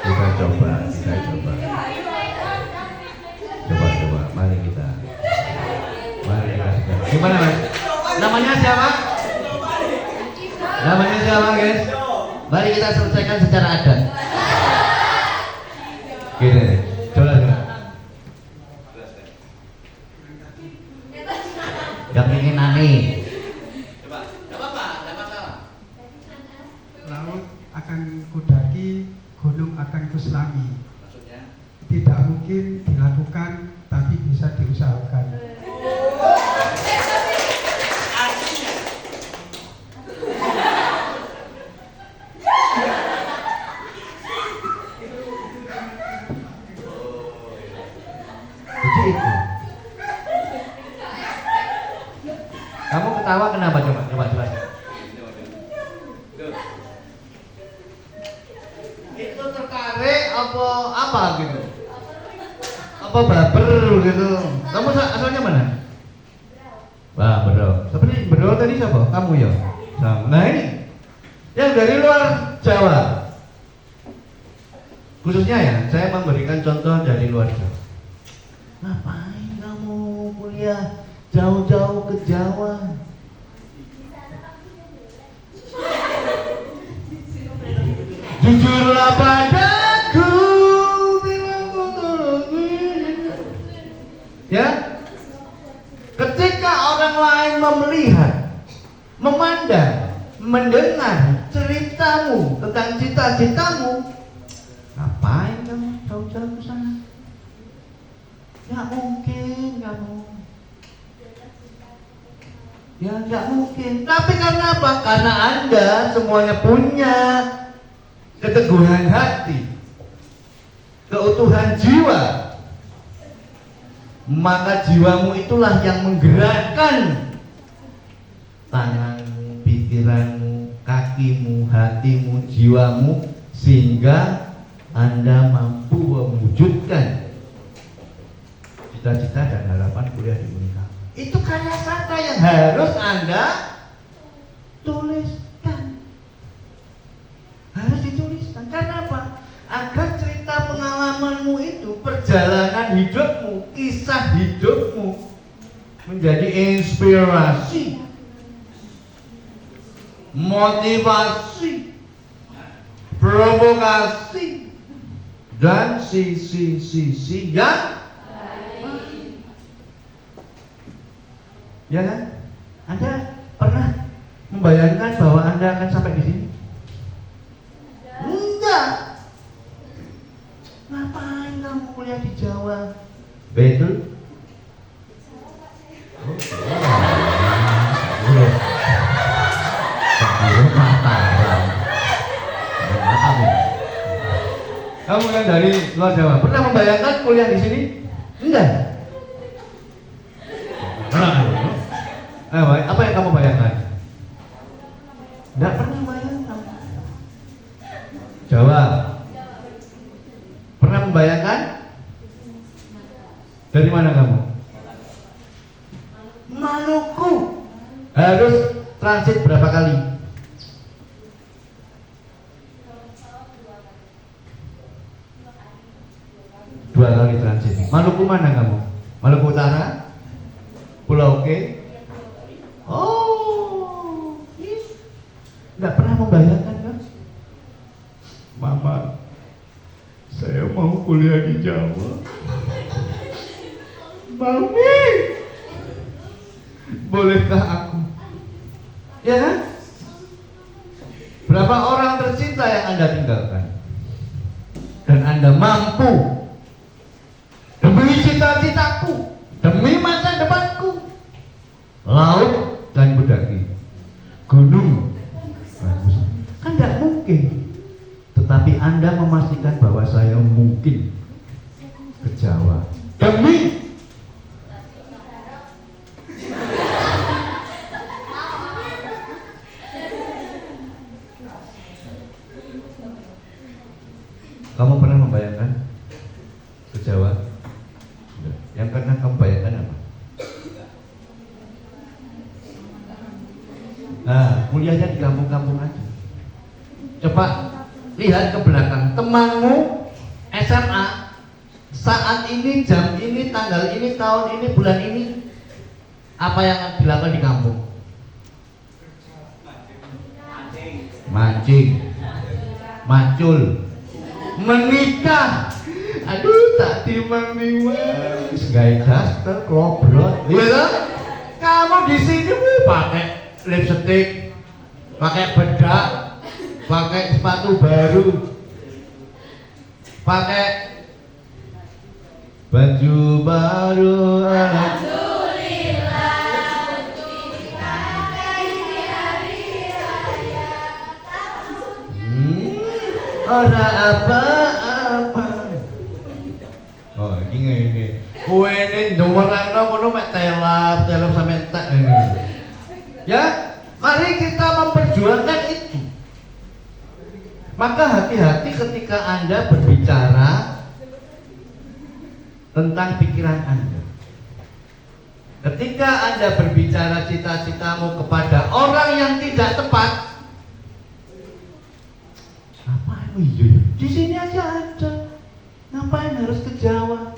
Kita coba. Coba, mari kita. Gimana mas? Namanya siapa? Namanya siapa guys? Mari kita selesaikan secara adat. Gini, coba. Yang ingin aneh. Coba Pak, ada masalah.
Laut akan kudaki, gunung akan kuselami.
Maksudnya?
Tidak mungkin dilakukan, tapi bisa diusahakan.
Itu. Kamu ketawa kenapa? Coba jelas. Itu tertarik apa gitu? Apa baper gitu? Kamu asalnya mana? Wah, Bro. Seperti Bro tadi siapa? Kamu ya? Nah ini yang dari luar Jawa. Khususnya ya, saya memberikan contoh dari luar Jawa. Ngapain kamu kuliah jauh-jauh ke Jawa? Jujurlah padaku, ya. Ketika orang lain memelihat, memandang, mendengar ceritamu tentang cita-citamu, ngapain kamu jauh-jauh ke sana? Nggak mungkin kamu. Ya nggak mungkin. Tapi karena apa? Karena Anda semuanya punya keteguhan hati, keutuhan jiwa. Maka jiwamu itulah yang menggerakkan tanganmu, pikiranmu, kakimu, hatimu, jiwamu, sehingga Anda mampu mewujudkan cita-cita dan harapan kuliah di Unika. Itu karya sastra yang harus Anda tuliskan. Harus dituliskan. Karena apa? Agar cerita pengalamanmu itu, perjalanan hidupmu, kisah hidupmu menjadi inspirasi, motivasi, provokasi, dan sisi-sisi yang ya kan? Anda pernah membayangkan bahwa Anda akan sampai di sini? Enggak. Ngapain kamu kuliah di Jawa? Betul? Kamu yang dari luar Jawa pernah membayangkan kuliah di sini? Enggak. Apa yang kamu bayangkan? Enggak pernah bayangkan. Jawab. Pernah membayangkan? Dari mana kamu? Maluku. Harus transit berapa kali? 2 kali transit. Maluku mana kamu? Maluku Utara? Pulau K? Oh, nggak pernah membayangkan kan? Mama, saya mau kuliah di Jawa. Mami, bolehkah aku? Ya kan? Berapa orang tercinta yang Anda tinggalkan? Dan Anda mampu demi cita-citaku, demi masa depanku, laut dan mendaki gunung, kan tidak mungkin. Tetapi Anda memastikan bahwa saya mungkin ke Jawa demi kamu pernah membayangkan ke Jawa? Yang pernah kamu bayangkan apa? Nah, kuliahnya di kampung-kampung aja. Coba lihat ke belakang, temanmu SMA saat ini, jam ini, tanggal ini, tahun ini, bulan ini, apa yang dilakukan di kampung? Mancing, macul, menikah. Aduh, tak timang-timang, segai daster, klobrot. Iya, kamu di sini pakai lipstick, pakai bedak, pakai sepatu baru, pakai baju baru. Alhamdulillah, pakai di hari raya. Orang apa-apa. Oh, ini. Kue ini nomorano kono mek telap sampai tak ini. Ya, mari kita memperjuangkan itu. Maka hati-hati ketika Anda berbicara tentang pikiran Anda. Ketika Anda berbicara cita-citamu kepada orang yang tidak tepat, apa iya? Di sini aja ada. Ngapain harus ke Jawa?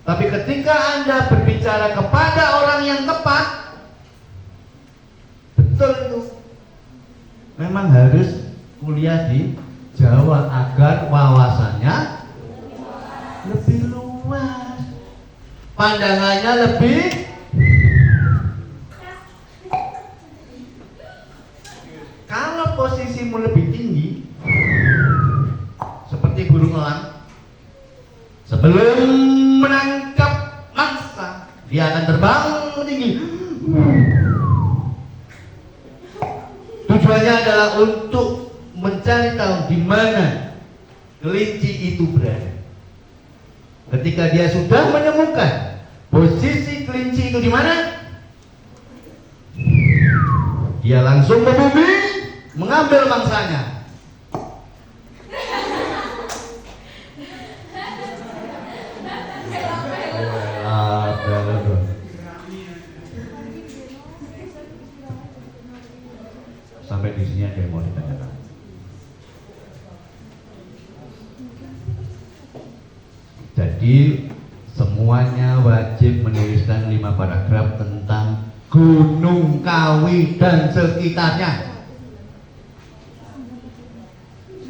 Tapi ketika Anda berbicara kepada orang yang tepat, betul itu. Memang harus kuliah di Jawa agar wawasannya lebih luas, pandangannya lebih Tujuannya adalah untuk mencari tahu di mana kelinci itu berada. Ketika dia sudah menemukan posisi kelinci itu di mana, dia langsung membumi, mengambil mangsanya. Sampai di sini ada yang mau ditanyakan. Jadi semuanya wajib menuliskan 5 paragraf tentang Gunung Kawi dan sekitarnya.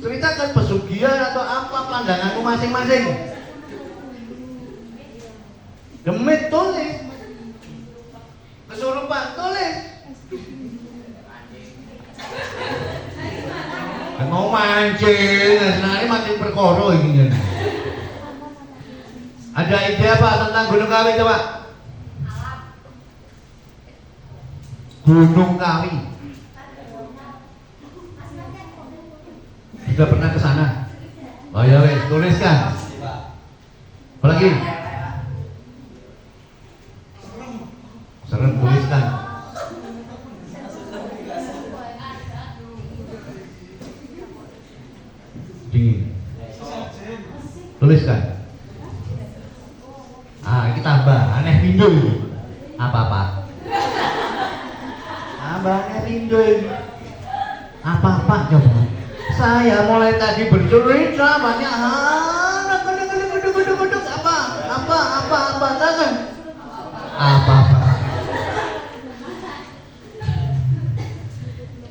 Ceritakan pesugihan atau apa pandanganmu masing-masing. Demit tulis, kesurupan tulis. Mau mancing, sebenarnya mancing perkara ini. Ada ide apa tentang Gunung Kawi coba? Gunung Kawi. Sudah pernah ke sana? Oh ya wes, tuliskan. Apa lagi? Serem, tuliskan. Dingin. Tuliskan. Ini tambah aneh pindu. Apa-apa? Tambah aneh pindu. Apa-apa coba? Saya mulai tadi bercerita banyak hal. Geduk apa kan? Apa-apa?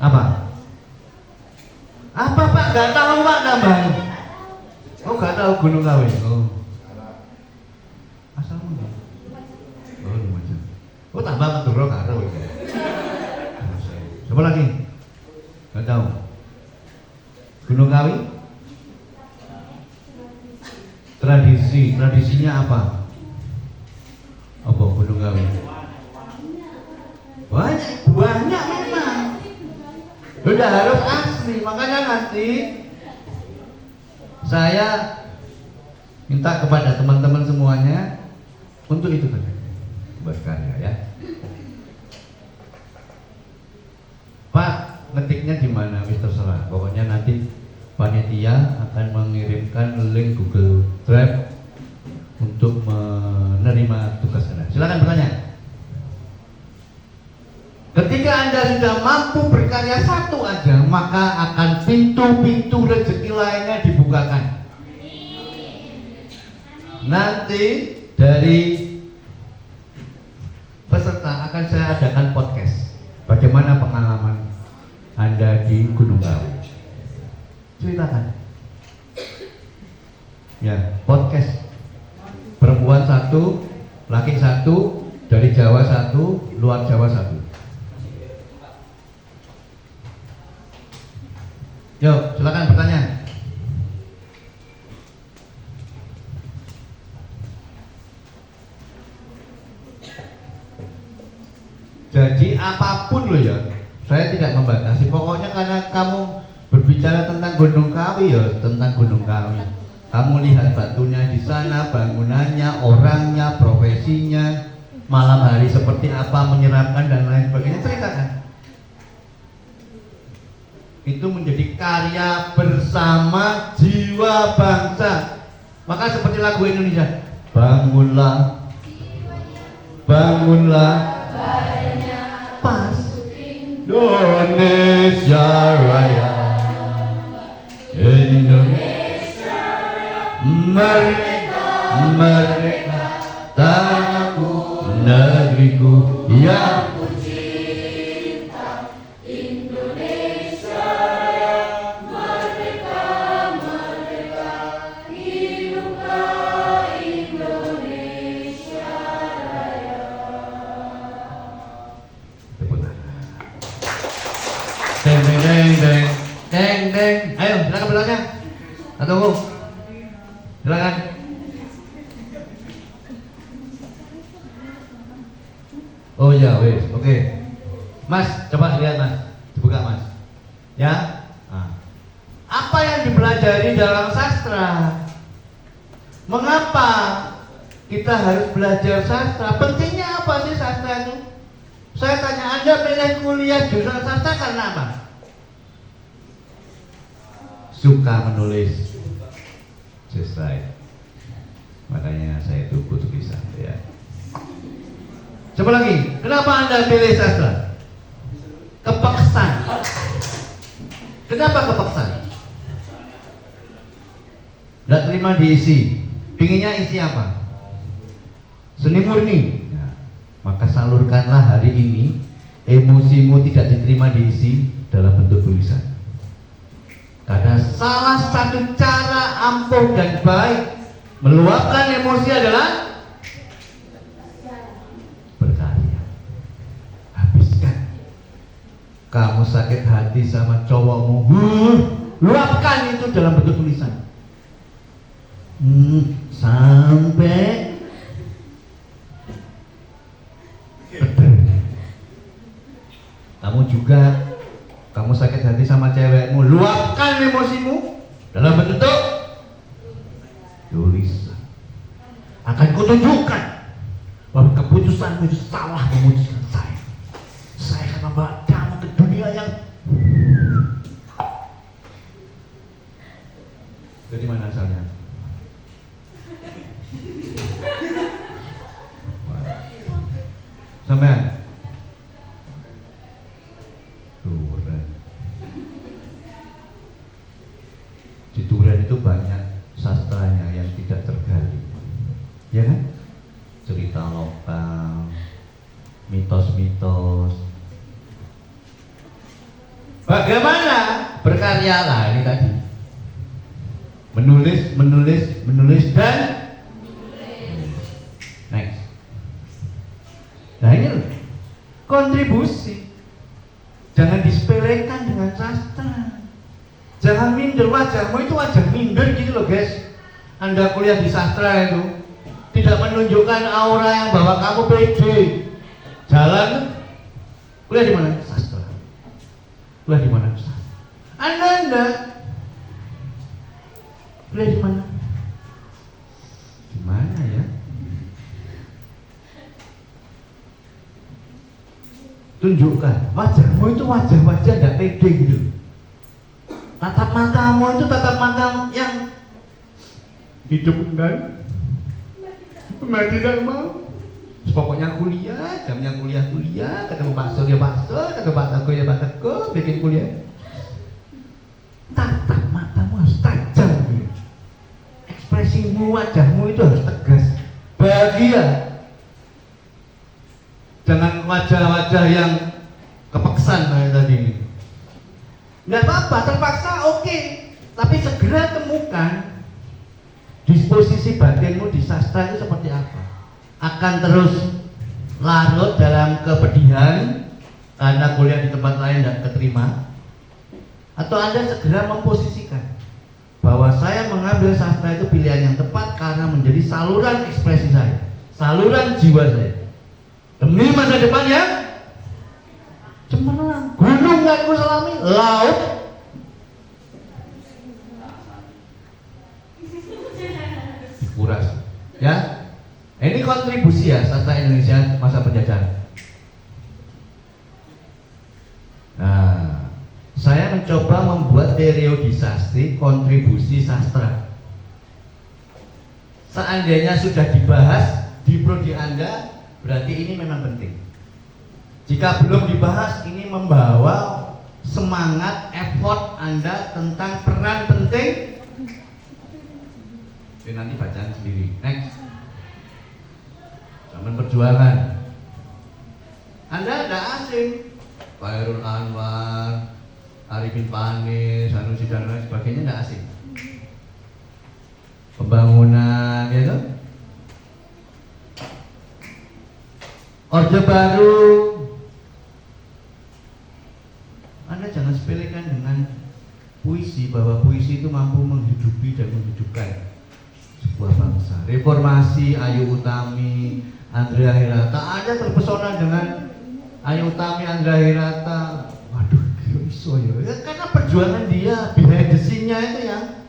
Apa? Apa Pak? Gak tahu Pak tambah. Oh gak tahu Gunung Kawi. Oh. Asal mana? Oh lumayan. Oh tambah Madura karo. Coba lagi. Gak tahu. Gunung Kawi. Tradisinya apa? Apa Gunung Kawi? Banyak memang. Udah harus asli, makanya nanti saya minta kepada teman-teman semuanya untuk itu tadi berkarya ya. Pak, ngetiknya di mana? Wis terserah. Pokoknya nanti panitia akan mengirimkan link Google Drive untuk menerima tugas Anda. Silakan bertanya. Ketika Anda sudah mampu berkarya satu aja, maka akan pintu-pintu rezeki lainnya dibukakan. Nanti dari peserta akan saya adakan podcast. Bagaimana pengalaman Anda di Gunung Kawi? Ceritakan. Ya, podcast. Perempuan 1, laki 1, dari Jawa 1, luar Jawa 1. Yuk, silakan bertanya. Jadi apapun loh ya, saya tidak membatasi. Pokoknya karena kamu berbicara tentang Gunung Kawi ya, tentang Gunung Kawi. Kamu lihat batunya di sana, bangunannya, orangnya, profesinya, malam hari seperti apa, menyeramkan dan lain sebagainya, ceritakan. Itu menjadi karya bersama jiwa bangsa. Maka seperti lagu Indonesia, bangunlah, bangunlah, pas Indonesia Raya, Indonesia merdeka, merdeka, tanahku, negeriku yang deng. Ayo, silakan bertanya. Tunggu. Silakan. Oh ya, wes. Oke. Mas, coba lihat Mas. Dibuka Mas. Ya. Nah. Apa yang dipelajari dalam sastra? Mengapa kita harus belajar sastra? Pentingnya apa sih sastra itu? Saya tanya, Anda pilih kuliah jurusan sastra karena apa? Suka menulis. Just right. Makanya saya itu butuh tulisan ya. Coba lagi, kenapa Anda pilih sastra? Kepaksaan. Kenapa kepaksaan? Tidak terima diisi. Pinginnya isi apa? Seni murni. Nah, maka salurkanlah hari ini emosimu tidak diterima diisi dalam bentuk tulisan. Karena salah satu cara ampuh dan baik meluapkan emosi adalah berkarya. Habiskan. Kamu sakit hati sama cowokmu, luapkan itu dalam bentuk tulisan. Sampai kamu juga, kamu sakit hati sama cewekmu, luapkan emosimu dalam bentuk tulisan. Akan kutunjukkan bahwa keputusanmu itu salah memutuskan saya. Saya akan membawa kamu ke dunia yang dari mana asalnya? Sampai Duren. Di Duren itu banyak sastranya yang tidak tergali, ya kan? Cerita lokal, mitos-mitos. Bagaimana berkaryalah ini tadi? Menulis dan next. Nah ini loh, kontribusi. Jangan disepelekan dengan sastra. Jangan minder, wajahmu itu wajah minder gitu loh guys. Anda kuliah di sastra itu tidak menunjukkan aura yang bawa kamu pede. Jalan kuliah di mana? Sastra. Kuliah di mana? Sastra. Anda kuliah di mana? Di mana ya? Tunjukkan wajahmu itu wajah-wajah tidak pede gitu. Tatap matamu itu tatap mata yang hidup enggak, tidak mau. Pokoknya kuliah, jamnya kuliah, ketemu Pak Surya ketemu Pak Teguh ya Pak Teguh, bikin kuliah. Tatap matamu harus tajam gitu. Ekspresimu, wajahmu itu harus tegas, bahagia. Jangan wajah-wajah yang kepaksaan kayak tadi. Nggak apa-apa, terpaksa oke. Tapi segera temukan disposisi batinmu di sastra itu seperti apa. Akan terus larut dalam kepedihan karena kuliah di tempat lain tidak keterima, atau Anda segera memposisikan bahwa saya mengambil sastra itu pilihan yang tepat karena menjadi saluran ekspresi saya, saluran jiwa saya demi masa depan yang cemerlang. Gunung nggak aku selami, laut kuras. Ya, ini kontribusi ya sastra Indonesia masa penjajahan. Nah, saya mencoba membuat periodisasi kontribusi sastra. Seandainya sudah dibahas di prodi Anda, berarti ini memang penting. Jika belum dibahas, ini membawa semangat, effort Anda tentang peran penting. Oke, nanti bacaan sendiri. Next. Zaman perjuangan. Anda tidak asing. Khairul Anwar, Arifin Panis, Sanusi dan lain sebagainya tidak asing. Pembangunan, ya kan? Orde Baru. Anda jangan sepelekan dengan puisi, bahwa puisi itu mampu menghidupi dan menghidupkan sebuah bangsa. Reformasi, Ayu Utami, Andrea Hirata, Anda terpesona dengan Ayu Utami, Angga Hirata. Waduh, kok iso ya? Ya karena perjuangan dia behind the scene-nya itu yang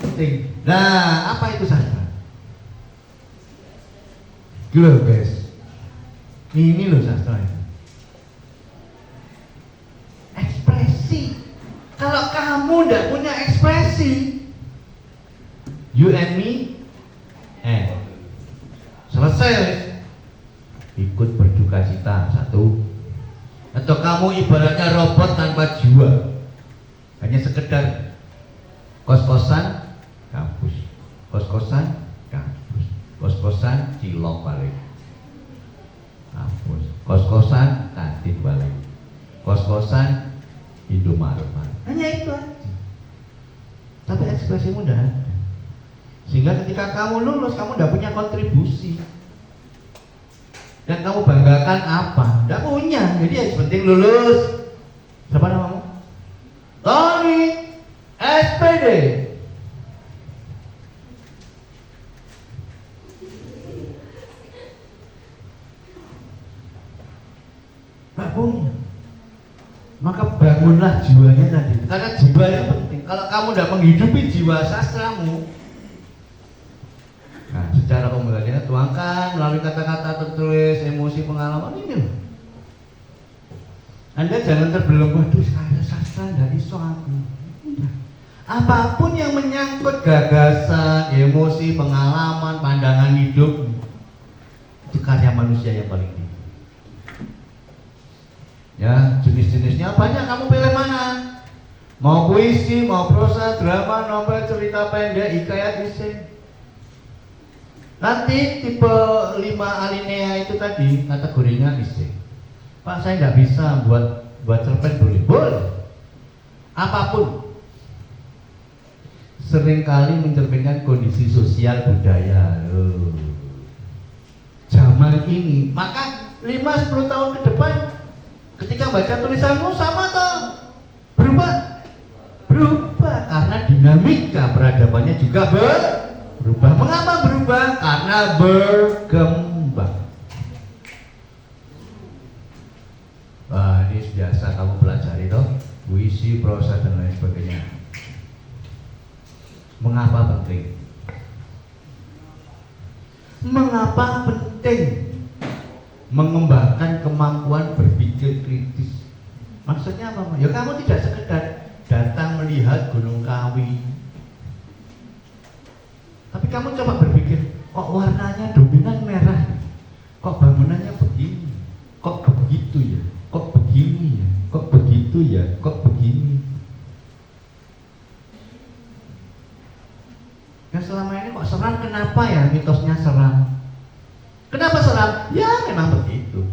penting. Nah, apa itu sastra? Gila guys, ini loh sastra itu. Ekspresi. Kalau kamu tidak punya ekspresi, you and me, selesai. Ikut berduka cita satu. Atau kamu ibaratnya robot tanpa jiwa, hanya sekedar kos-kosan kampus, kos-kosan kampus, kos-kosan cilok balik kampus, kos-kosan kantin balik, kos-kosan Indomaret. Hanya itu aja. Tapi ekspresimu udah ada. Sehingga ketika kamu lulus, kamu udah punya kontribusi. Dan kamu banggakan apa? Tidak punya. Jadi yang penting lulus. Siapa namamu? Tony SPD. Tidak punya. Maka bangunlah jiwanya tadi. Karena jiwa yang penting. Kalau kamu tidak menghidupi jiwa sastramu, nah, secara umum dia tuangkan melalui kata-kata tertulis, emosi, pengalaman ini loh. Anda jangan terbelenggu, waduh saya sastra dari aku. Apapun yang menyangkut gagasan, emosi, pengalaman, pandangan hidup, itu karya manusia yang paling tinggi. Ya, jenis-jenisnya banyak, kamu pilih mana? Mau puisi, mau prosa, drama, novel, cerita pendek, hikayat, esai. Nanti tipe 5 alinea itu tadi kategorinya esai. Pak, saya nggak bisa buat cerpen, boleh. Apapun. Seringkali mencerminkan kondisi sosial budaya. Zaman ini, maka 5-10 tahun ke depan, ketika baca tulisanmu sama toh berubah karena dinamika peradabannya juga berubah. Mengapa berubah? Karena berkembang. Wah, ini biasa kamu pelajari toh, puisi, prosa dan lain sebagainya. Mengapa penting? Mengapa penting mengembangkan kemampuan berpikir kritis? Maksudnya apa? Ya kamu tidak sekedar datang melihat Gunung Kawi, tapi kamu coba berpikir, kok warnanya dominan merah, kok bangunannya begini, kok begitu ya, kok begini ya, kok begitu ya, kok begini. Ya selama ini kok seram, kenapa ya mitosnya seram? Kenapa seram? Ya memang begitu.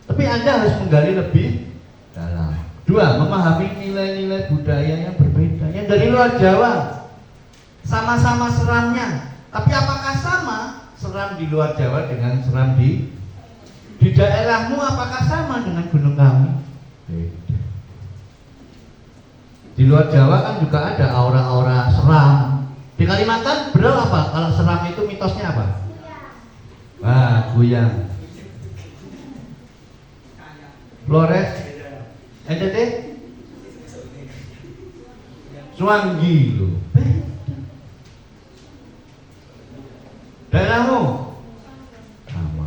Tapi Anda harus menggali lebih dalam. 2, memahami nilai-nilai budaya yang berbeda, yang dari luar Jawa. Sama-sama seramnya, tapi apakah sama seram di luar Jawa dengan seram di daerahmu? Apakah sama dengan Gunung Kawi? Beda. Di luar Jawa kan juga ada aura-aura seram. Di Kalimantan berapa kalau seram itu mitosnya apa? Guyang. Flores, NTT, Suanggi loh. Daerahmu sama.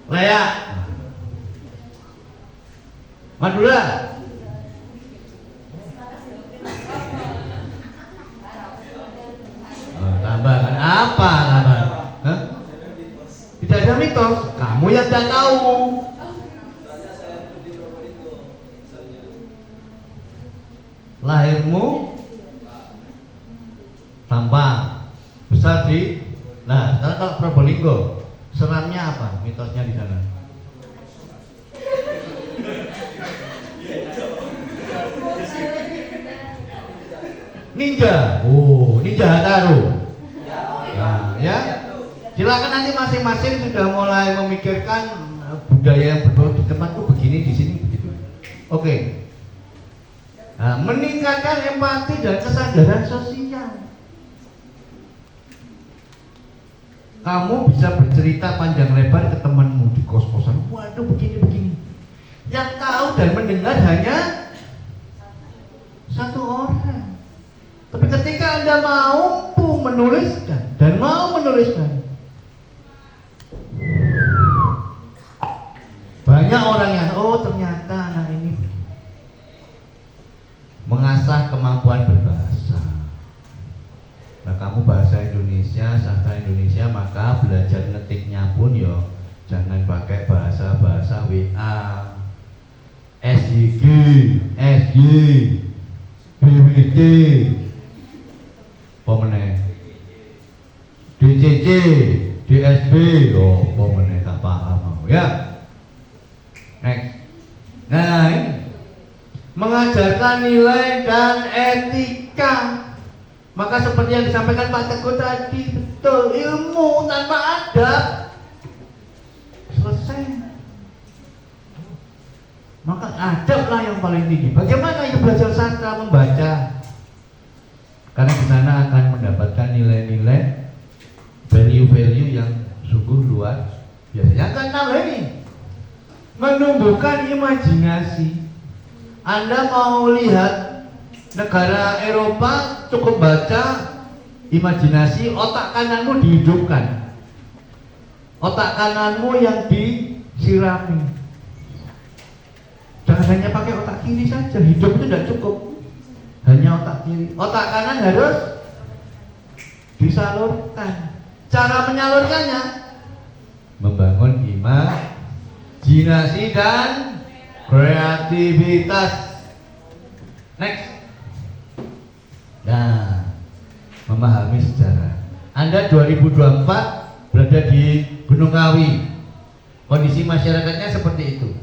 Layak. Madura. Tambahkan apa tambah? Tidak ada mitos. Kamu yang tidak tahu. Lahirmu Tampang, besar di. Nah, sekarang kalau Probolinggo, seramnya apa? Mitosnya di sana. Ninja. Ninja Hataru. Nah, ya. Silakan nanti masing-masing sudah mulai memikirkan budaya yang berbau di tempatku begini, di sini begitu. Oke. Nah, meningkatkan empati dan kesadaran sosial. kamu bisa bercerita panjang lebar ke temanmu di kos-kosan, waduh begini-begini. Yang tahu dan mendengar hanya satu orang. Tapi ketika Anda mampu menuliskan dan mau menuliskan, banyak orang yang ternyata anak ini mengasah kemampuan berbahasa. Nah, kamu bahasa Indonesia, sastra Indonesia, maka belajar ngetiknya pun yo jangan pakai bahasa-bahasa WA, SYG, SY, BWT, pemenang, DCC, DSB, pemenang tak paham ya. Next. Nah, ini mengajarkan nilai dan etika. Maka seperti yang disampaikan Pak Teguh tadi, betul, ilmu tanpa adab selesai. Maka adablah yang paling tinggi. Bagaimana yang belajar sastra membaca? Karena di sana akan mendapatkan nilai-nilai, value-value yang sungguh luar biasa. Yang keenam ini menumbuhkan imajinasi. Anda mau lihat negara Eropa, cukup baca, imajinasi, otak kananmu dihidupkan, otak kananmu yang disirami. Jangan hanya pakai otak kiri saja, hidup itu tidak cukup hanya otak kiri, otak kanan harus disalurkan. Cara menyalurkannya membangun imajinasi dan kreativitas. Next. Nah, memahami sejarah. Anda 2024 berada di Gunung Kawi. Kondisi masyarakatnya seperti itu.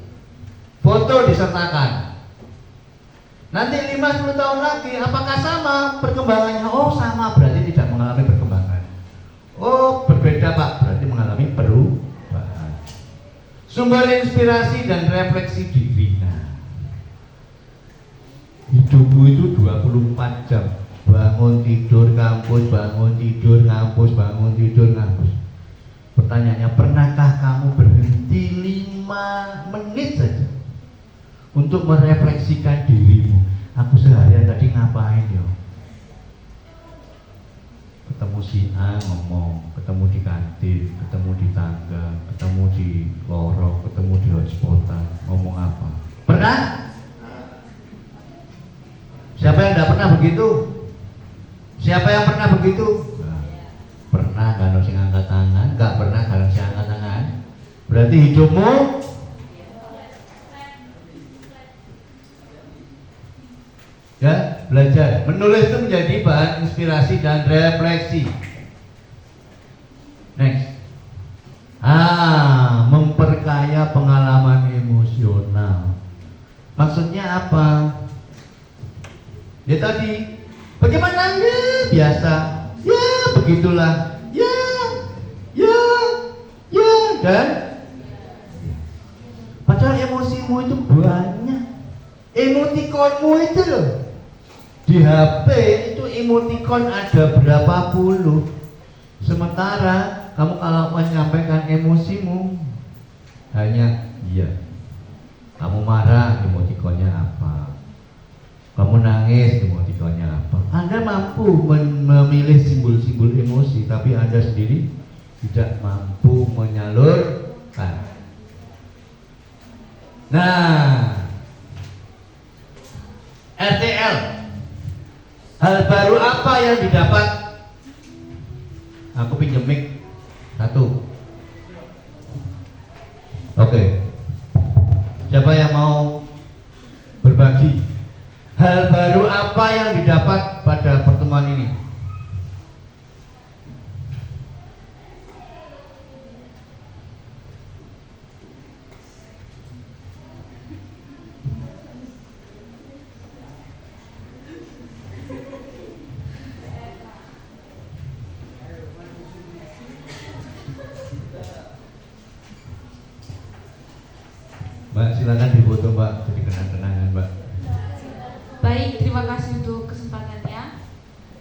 Foto disertakan. Nanti 5-10 tahun lagi apakah sama perkembangannya? Oh, sama, berarti tidak mengalami perkembangan. Oh, berbeda Pak, berarti mengalami perubahan. Sumber inspirasi dan refleksi diri. Hidupmu itu 24 jam. Bangun tidur kampus, bangun tidur kampus, bangun tidur kampus. Pertanyaannya, pernahkah kamu berhenti 5 menit saja untuk merefleksikan dirimu? Aku seharian tadi ngapain ya? Ketemu si A ngomong, ketemu di kantin, ketemu di tangga, ketemu di lorong, ketemu di hotspotan, ngomong apa? Pernah? Siapa yang tidak pernah begitu? Siapa yang pernah begitu? Nah, pernah kalau sing angkat tangan, nggak pernah kalau sing angkat tangan. Berarti hidupmu ya belajar. Menulis itu menjadi bahan inspirasi dan refleksi. Next. Memperkaya pengalaman emosional. Maksudnya apa? Ya tadi, bagaimana ya biasa, ya begitulah, ya, dan padahal emosimu itu banyak, emotikonmu itu loh, di HP itu emotikon ada berapa puluh, sementara kamu kalau menyampaikan emosimu hanya iya, kamu marah emotikonnya apa? Kamu nangis, emotikonnya apa? Anda mampu memilih simbol-simbol emosi, tapi Anda sendiri tidak mampu menyalurkan. Nah, RTL, hal baru apa yang didapat? Aku pinjam mic satu. Oke. Siapa yang mau berbagi? Hal baru apa yang didapat pada pertemuan ini? Mbak, silakan difoto Mbak, jadi kenang-kenangan Mbak.
Baik, terima kasih untuk kesempatannya.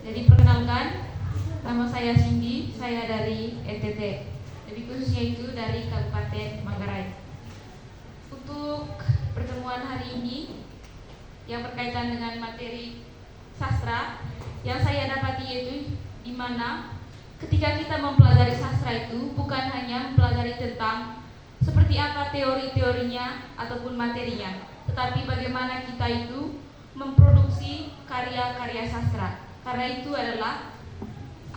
Jadi perkenalkan, nama saya Cindy, saya dari NTT, lebih khususnya itu dari Kabupaten Manggarai. Untuk pertemuan hari ini yang berkaitan dengan materi sastra, yang saya dapati yaitu di mana ketika kita mempelajari sastra itu bukan hanya mempelajari tentang seperti apa teori-teorinya ataupun materinya, tetapi bagaimana kita itu memproduksi karya-karya sastra. Karena itu adalah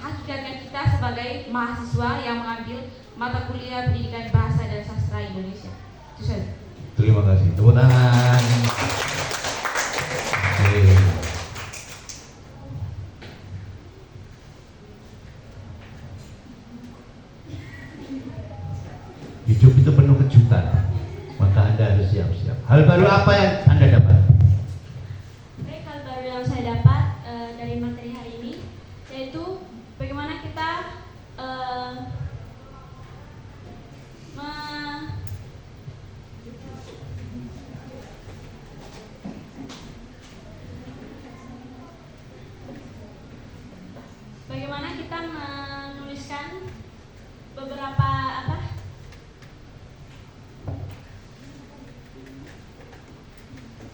hakikatnya kita sebagai mahasiswa yang mengambil mata kuliah pendidikan bahasa dan sastra Indonesia. Itu saja.
Terima kasih. Tepuk tangan. Oke. Hidup itu penuh kejutan, maka Anda harus siap-siap. Hal baru apa yang Anda dapat?
Baik, hal baru yang saya dapat dari materi hari ini yaitu bagaimana kita menuliskan beberapa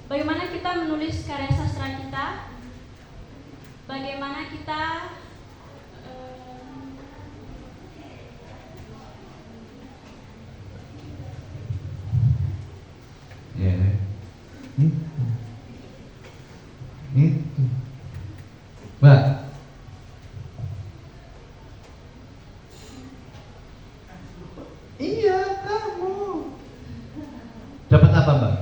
bagaimana kita menulis karya sastra kita, bagaimana kita
Mbak, iya kamu dapat apa, Mbak?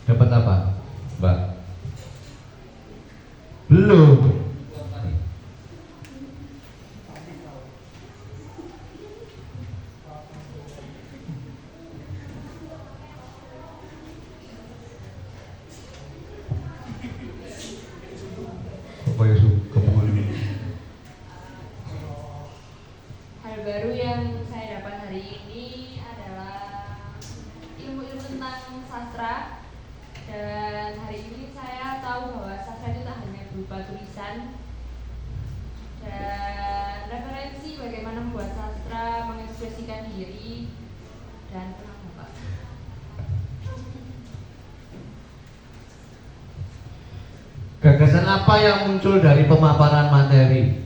Dapat apa, Mbak? Belum. Pokoknya suka banget.
Hal baru yang saya dapat hari ini adalah ilmu-ilmu tentang sastra. Dan hari ini saya tahu bahwa sastra itu tak hanya berupa tulisan dan referensi bagaimana membuat sastra, mengekspresikan diri, dan kenapa Pak?
Gagasan apa yang muncul dari pemaparan materi?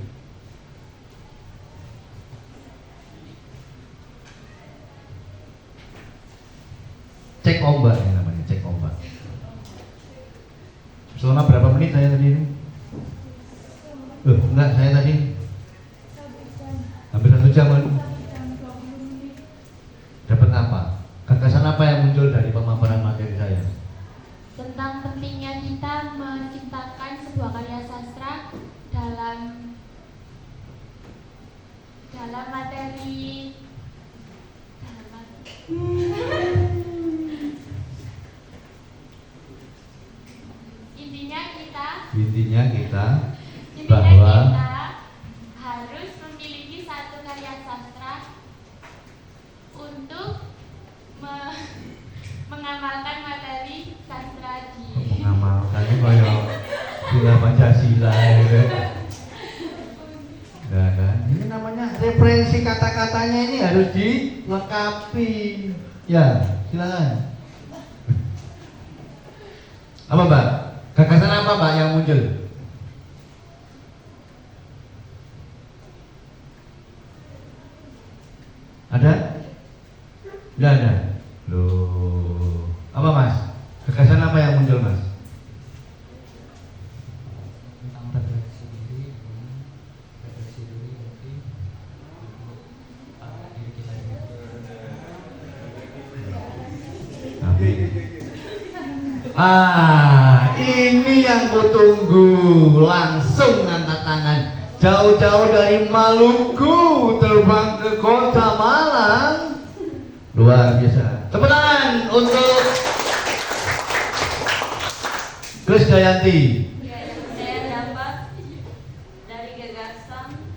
Cek ombak ya namanya, cek ombak. Selama berapa menit saya tadi ini? Enggak, saya tadi hampir 1 jam kan? Dapat apa? Gagasan apa yang muncul dari pemaparan materi saya?
tentang pentingnya kita menciptakan sebuah karya sastra dalam materi
Intinya kita bahwa
kita harus memiliki satu karya sastra untuk mengamalkan materi sastra
mengamalkannya kayak sila Pancasila gitu. Nah, kan? Ini namanya referensi kata-katanya ini harus dilengkapi. Ya, silakan. Apa, Mbak? Gagasan apa, Mbak, yang muncul? Ada? Tidak ada. Loh, apa, Mas? Gagasan apa yang muncul, Mas?
Tentang refleksi diri mungkin diri kita ini.
Amin. Ini yang kutunggu. Langsung angkat tangan. Jauh-jauh dari Maluku terbang ke kota Malang. Luar biasa. Tepuk tangan untuk Krisdayanti.
Yang saya dapat dari gagasan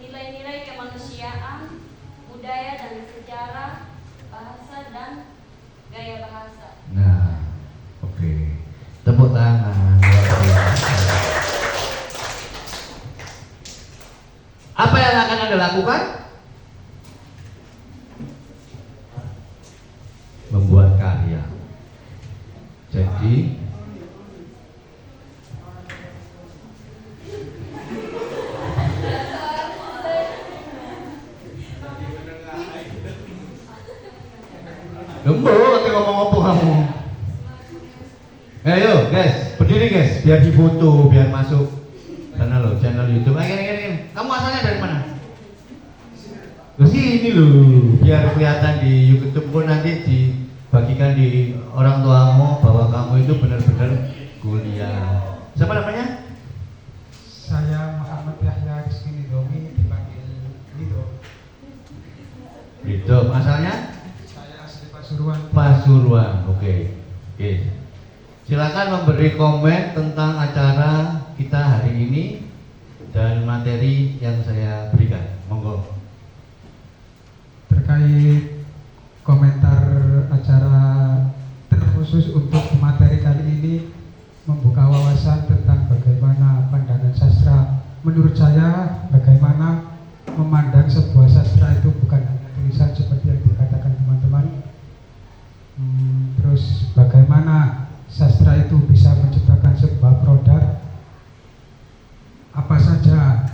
nilai-nilai kemanusiaan, budaya dan sejarah, bahasa dan gaya bahasa.
Nah, Anda lakukan? Membuat karya. Jadi Gembo, nanti ngomong apa kamu? Ayo guys, berdiri guys, biar difoto, biar masuk sana loh, channel YouTube. Gini. Kamu asalnya dari mana? Ke sini loh, biar kelihatan di YouTube pun nanti dibagikan di orang tuamu bahwa kamu itu benar-benar kuliah. Siapa namanya?
Saya Muhammad Yahya Rizky Nidomi, dipanggil Nido.
Itu asalnya?
Saya asli Pasuruan.
Pasuruan, oke. Silakan memberi komen tentang acara kita hari ini dan materi yang saya berikan. Monggo.
Terkait komentar acara terkhusus untuk materi kali ini membuka wawasan tentang bagaimana pandangan sastra. Menurut saya, bagaimana memandang sebuah sastra itu bukan hanya tulisan seperti yang dikatakan teman-teman. Terus bagaimana sastra itu bisa menciptakan sebuah produk, apa saja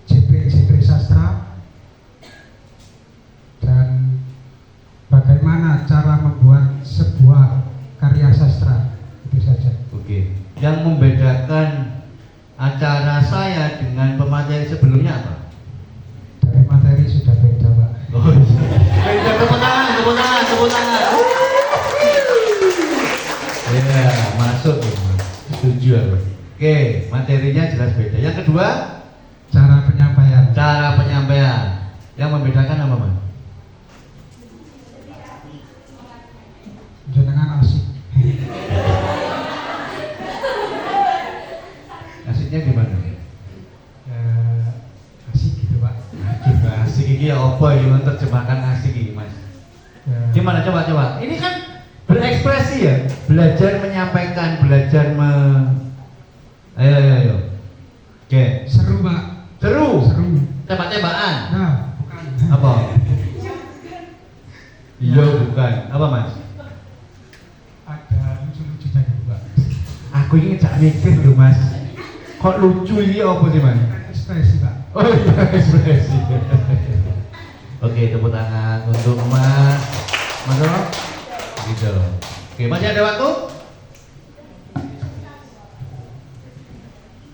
genre sastra, dan bagaimana cara membuat sebuah karya sastra. Itu saja.
Oke. Yang membedakan acara saya dengan pemateri sebelumnya apa?
Dari materi sudah beda, Pak.
Oh iya. Beda, tepuk tangan. Ya, masuk ya. Setuju aku. Oke, materinya jelas beda. Yang kedua,
Cara penyampaian.
cara penyampaian. Yang membedakan apa, Mas?
Jenengan asik.
Asiknya di mana?
Ya, asik gitu, Pak.
Coba asik ini apa ini terjemahkan asik ini, Mas?
Ya,
Gimana coba? Ini kan berekspresi ya, belajar menyampaikan, Ayo. Oke,
seru, Pak.
seru.
Seru.
Tembak-tembakan.
Nah, bukan.
Apa? Iya bukan. Apa, Mas?
Ada lucu-lucu tadi, Pak.
Aku ini gak mikir loh, Mas. Kok lucu ini apa sih, Mas?
Ekspresi, Pak.
Oh iya, ekspresi. Oke, tepuk tangan untuk Mas. Mas Rono. Gitu. Oke, masih ada waktu?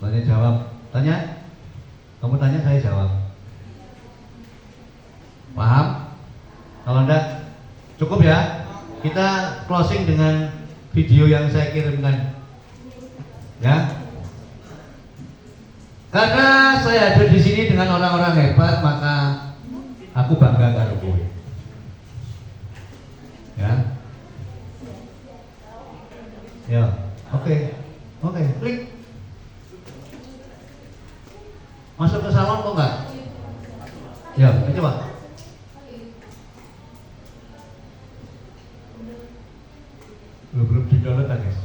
Tanya jawab. Tanya. Kamu tanya, saya jawab. Paham? Kalau enggak, cukup ya. Kita closing dengan video yang saya kirimkan. Ya. Karena saya ada di sini dengan orang-orang hebat, maka aku bangga karo kowe. Ya, oke, klik. Masuk ke salon kok enggak? Ya, coba. Belum di-download kan, guys?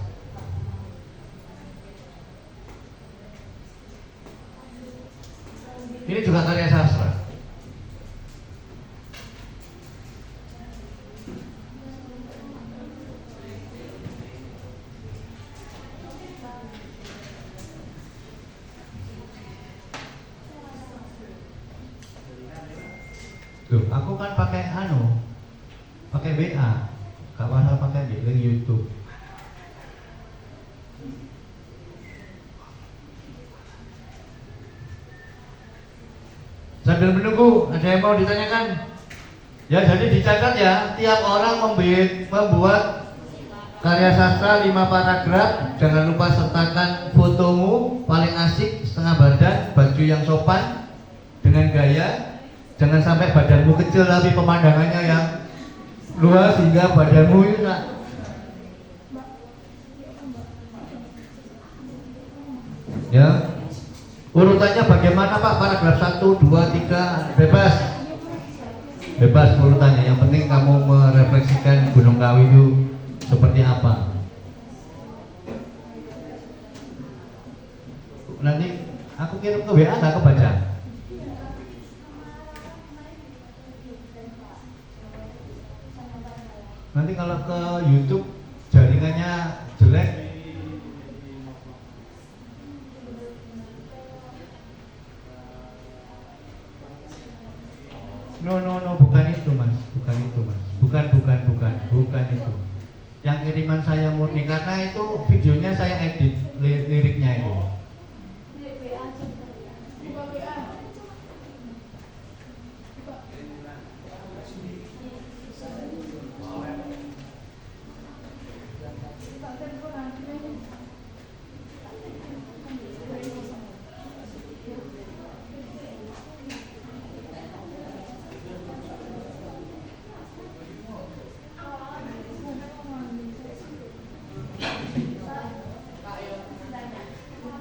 Ini juga karya sastra. Loh, aku kan pakai pakai WA, gak usah pakai link YouTube. Sambil menunggu, ada yang mau ditanyakan? Ya, jadi dicatat ya, tiap orang membuat karya sastra 5 paragraf. Jangan lupa sertakan fotomu paling asik, setengah badan, baju yang sopan, dengan gaya. Jangan sampai badanmu kecil tapi pemandangannya yang luas hingga badanmu itu ya. Urutannya bagaimana, Pak? Paragraf 1, 2, 3, bebas. Bebas urutannya. Yang penting kamu merefleksikan Gunung Kawi itu seperti apa. Nanti aku kirim ke WA, gak kebaca. kalau ke YouTube jaringannya jelek. No, bukan itu mas, bukan itu. Yang kiriman saya murni karena itu videonya saya edit liriknya itu.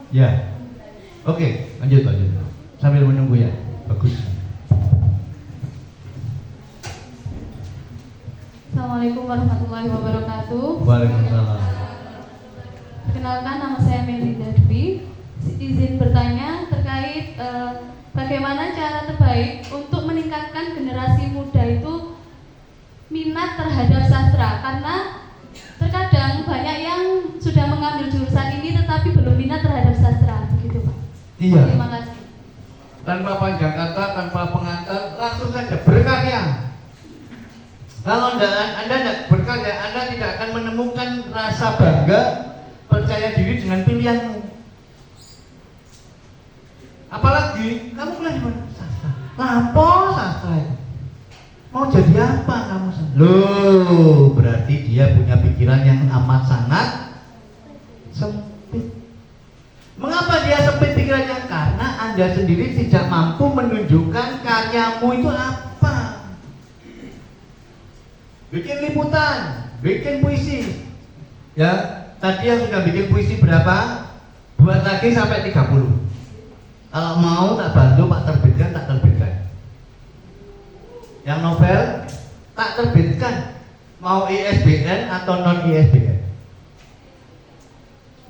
Ya, oke, lanjut sambil menunggu ya, bagus.
Assalamualaikum warahmatullahi wabarakatuh.
Waalaikumsalam.
Perkenalkan, nama saya Melinda Dwi. Izin bertanya terkait bagaimana cara terbaik untuk meningkatkan generasi muda itu minat terhadap sastra, karena terkadang banyak yang sudah mengambil jurusan ini tetapi belum minat terhadap sastra, begitu Pak.
Iya.
Terima kasih.
Tanpa panjang kata, tanpa pengantar, langsung saja berkarya. Kalau Anda tidak berkarya, Anda tidak akan menemukan rasa bangga, percaya diri dengan pilihanmu. Apalagi kamu kuliah di mana? Sastra. Lapo sastra itu. Mau jadi apa kamu? Loh, berarti dia punya pikiran yang amat sangat sempit. Mengapa dia sempit pikirannya? Karena Anda sendiri tidak mampu menunjukkan karyamu itu apa. Bikin liputan, bikin puisi. Ya, tadi yang sudah bikin puisi berapa? Buat lagi sampai 30. Kalau mau tak bantu Pak terbitkan, tak terbitkan. Yang novel tak terbitkan, mau ISBN atau non ISBN.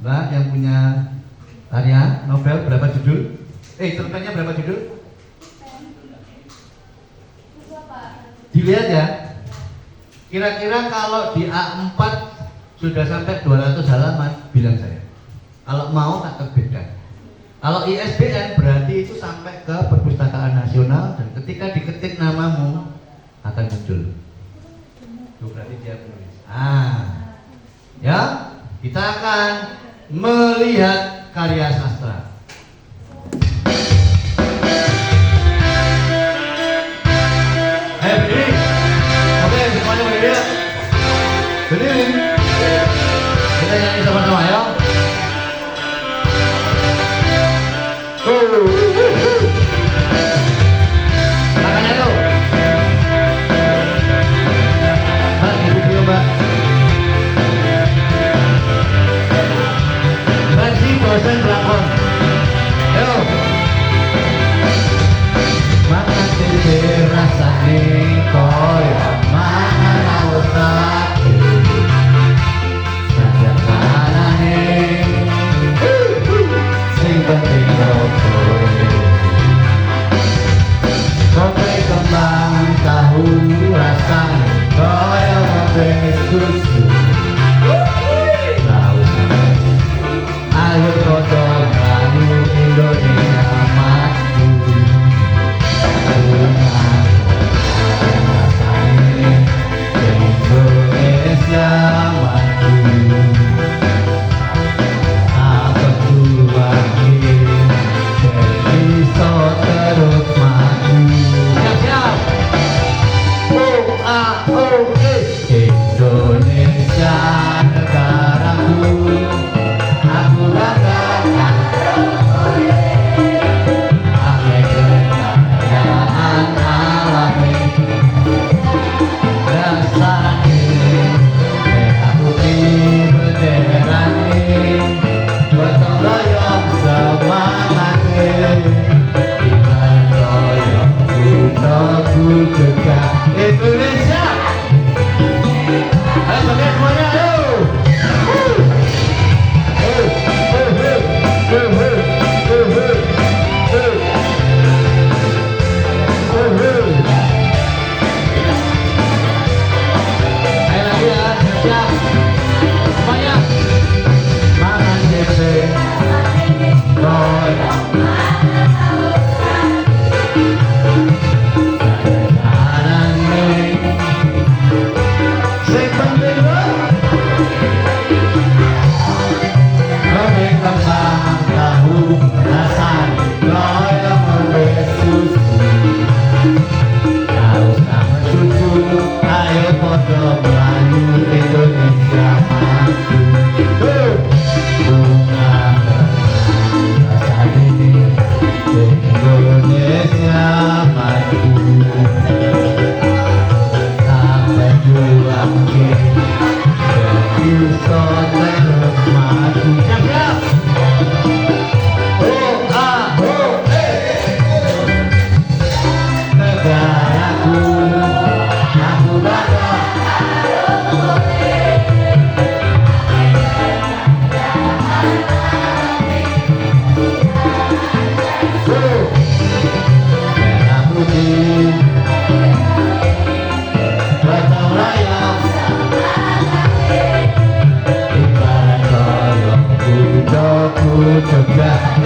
Mbak yang punya karya novel berapa judul? Cerpennya berapa judul? Dilihat ya. Kira-kira kalau di A4 sudah sampai 200 halaman, bilang saya. Kalau mau tak terbitkan. Kalau ISBN berarti itu sampai ke Perpustakaan Nasional, dan ketika diketik namamu akan muncul. Itu berarti dia penulis. Ya, kita akan melihat karya sastra. Berdiri. Oke, semuanya berdiri. Berdiri. Kita nyanyi sama-sama ya. Tangannya tuh. Mbak, ibu dulu mbak. Versi dosen pelakon. Ayo. Makan tete rasane koyo mangan awake. Saja kanane. Sing penting kopi kembang tahu rasanya koyo kopi susu. Tahu ayo kodok kayu Indonesia maju. Rasanya Indonesia maju. Apa lagi bisa terus maju. Siap-siap. O-A-O-E Indonesia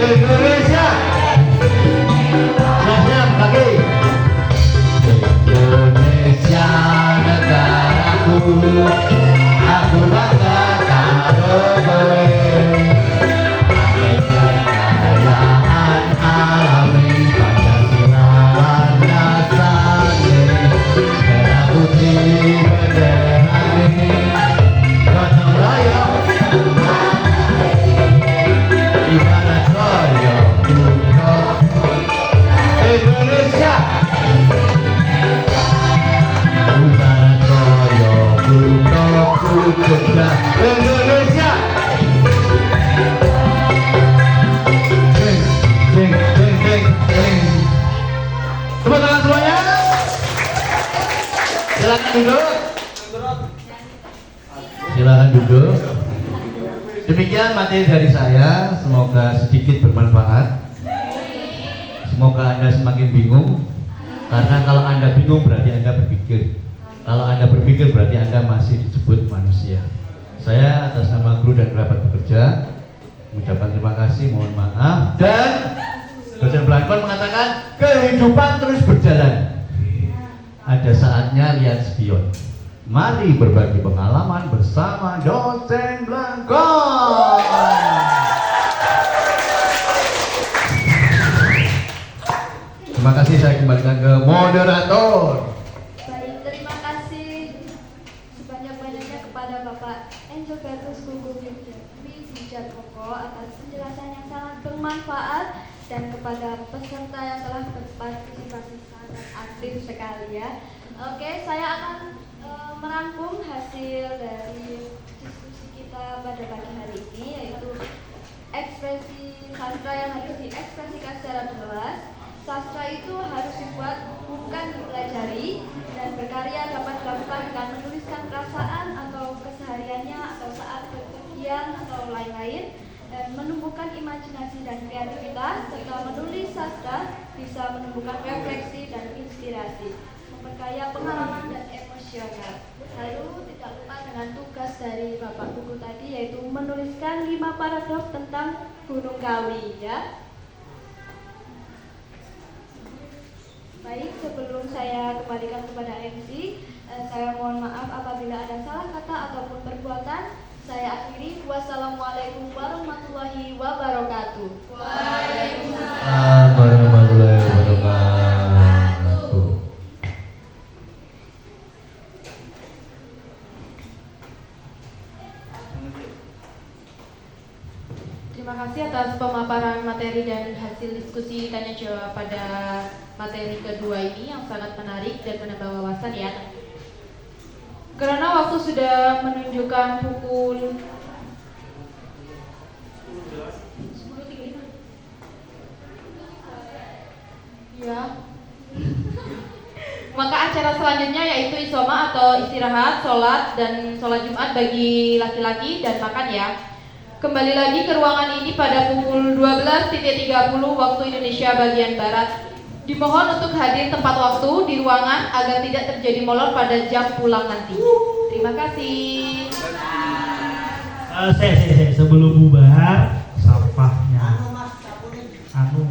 Indonesia. Siap-siap lagi. Indonesia negaraku, aku bangga karo kowe. Kekayaan alami Pancasila landasannya, merah putih bendera ini, gotong royong. Ibarat royong untuk Indonesia. Ibarat royong untuk Indonesia. Ding, ding, ding, ding, ding. Tepuk tangan semuanya. Silakan duduk. Silakan duduk. Demikian materi dari saya, semoga sedikit bermanfaat. Semoga Anda semakin bingung, karena kalau Anda bingung berarti Anda berpikir. Kalau Anda berpikir berarti Anda masih disebut manusia. Saya atas nama guru dan kerabat bekerja mengucapkan terima kasih, mohon maaf, dan dosen Blankon mengatakan kehidupan terus berjalan. Ada saatnya lihat spion. Mari berbagi pengalaman bersama dosen Blankon. Terima kasih, saya kembalikan ke moderator.
Baik, terima kasih sebanyak-banyaknya kepada Bapak Angel Gatus Gugu Wijatmoko atas penjelasan yang sangat bermanfaat dan kepada peserta yang telah berpartisipasi sangat aktif sekali ya. Oke, saya akan merangkum hasil dari diskusi kita pada pagi hari ini, yaitu ekspresi sastra yang harus diekspresikan secara luas. Sastra itu harus dibuat, bukan dipelajari, dan berkarya dapat dilakukan dengan menuliskan perasaan atau kesehariannya atau saat berpergian atau lain-lain, dan menumbuhkan imajinasi dan kreativitas, serta menulis sastra bisa menumbuhkan refleksi dan inspirasi, memperkaya pengalaman dan emosional. Lalu tidak lupa dengan tugas dari Bapak Buku tadi, yaitu menuliskan 5 paragraf tentang Gunung Kawi ya. Baik, sebelum saya kembalikan kepada MC, saya mohon maaf apabila ada salah kata ataupun perbuatan. Saya akhiri. Wassalamualaikum warahmatullahi wabarakatuh.
Waalaikumsalam warahmatullahi wabarakatuh.
Terima kasih atas pemaparan materi dan hasil diskusi tanya jawab pada materi kedua ini yang sangat menarik dan menambah wawasan ya. Karena waktu sudah menunjukkan pukul 10.35. Ya. Maka acara selanjutnya yaitu isoma atau istirahat, sholat, dan sholat Jumat bagi laki-laki dan makan ya. Kembali lagi ke ruangan ini pada pukul 12.30 waktu Indonesia bagian Barat. Dimohon untuk hadir tepat waktu di ruangan agar tidak terjadi molor pada jam pulang nanti. Terima kasih.
Sebelum bubar, sampahnya
anu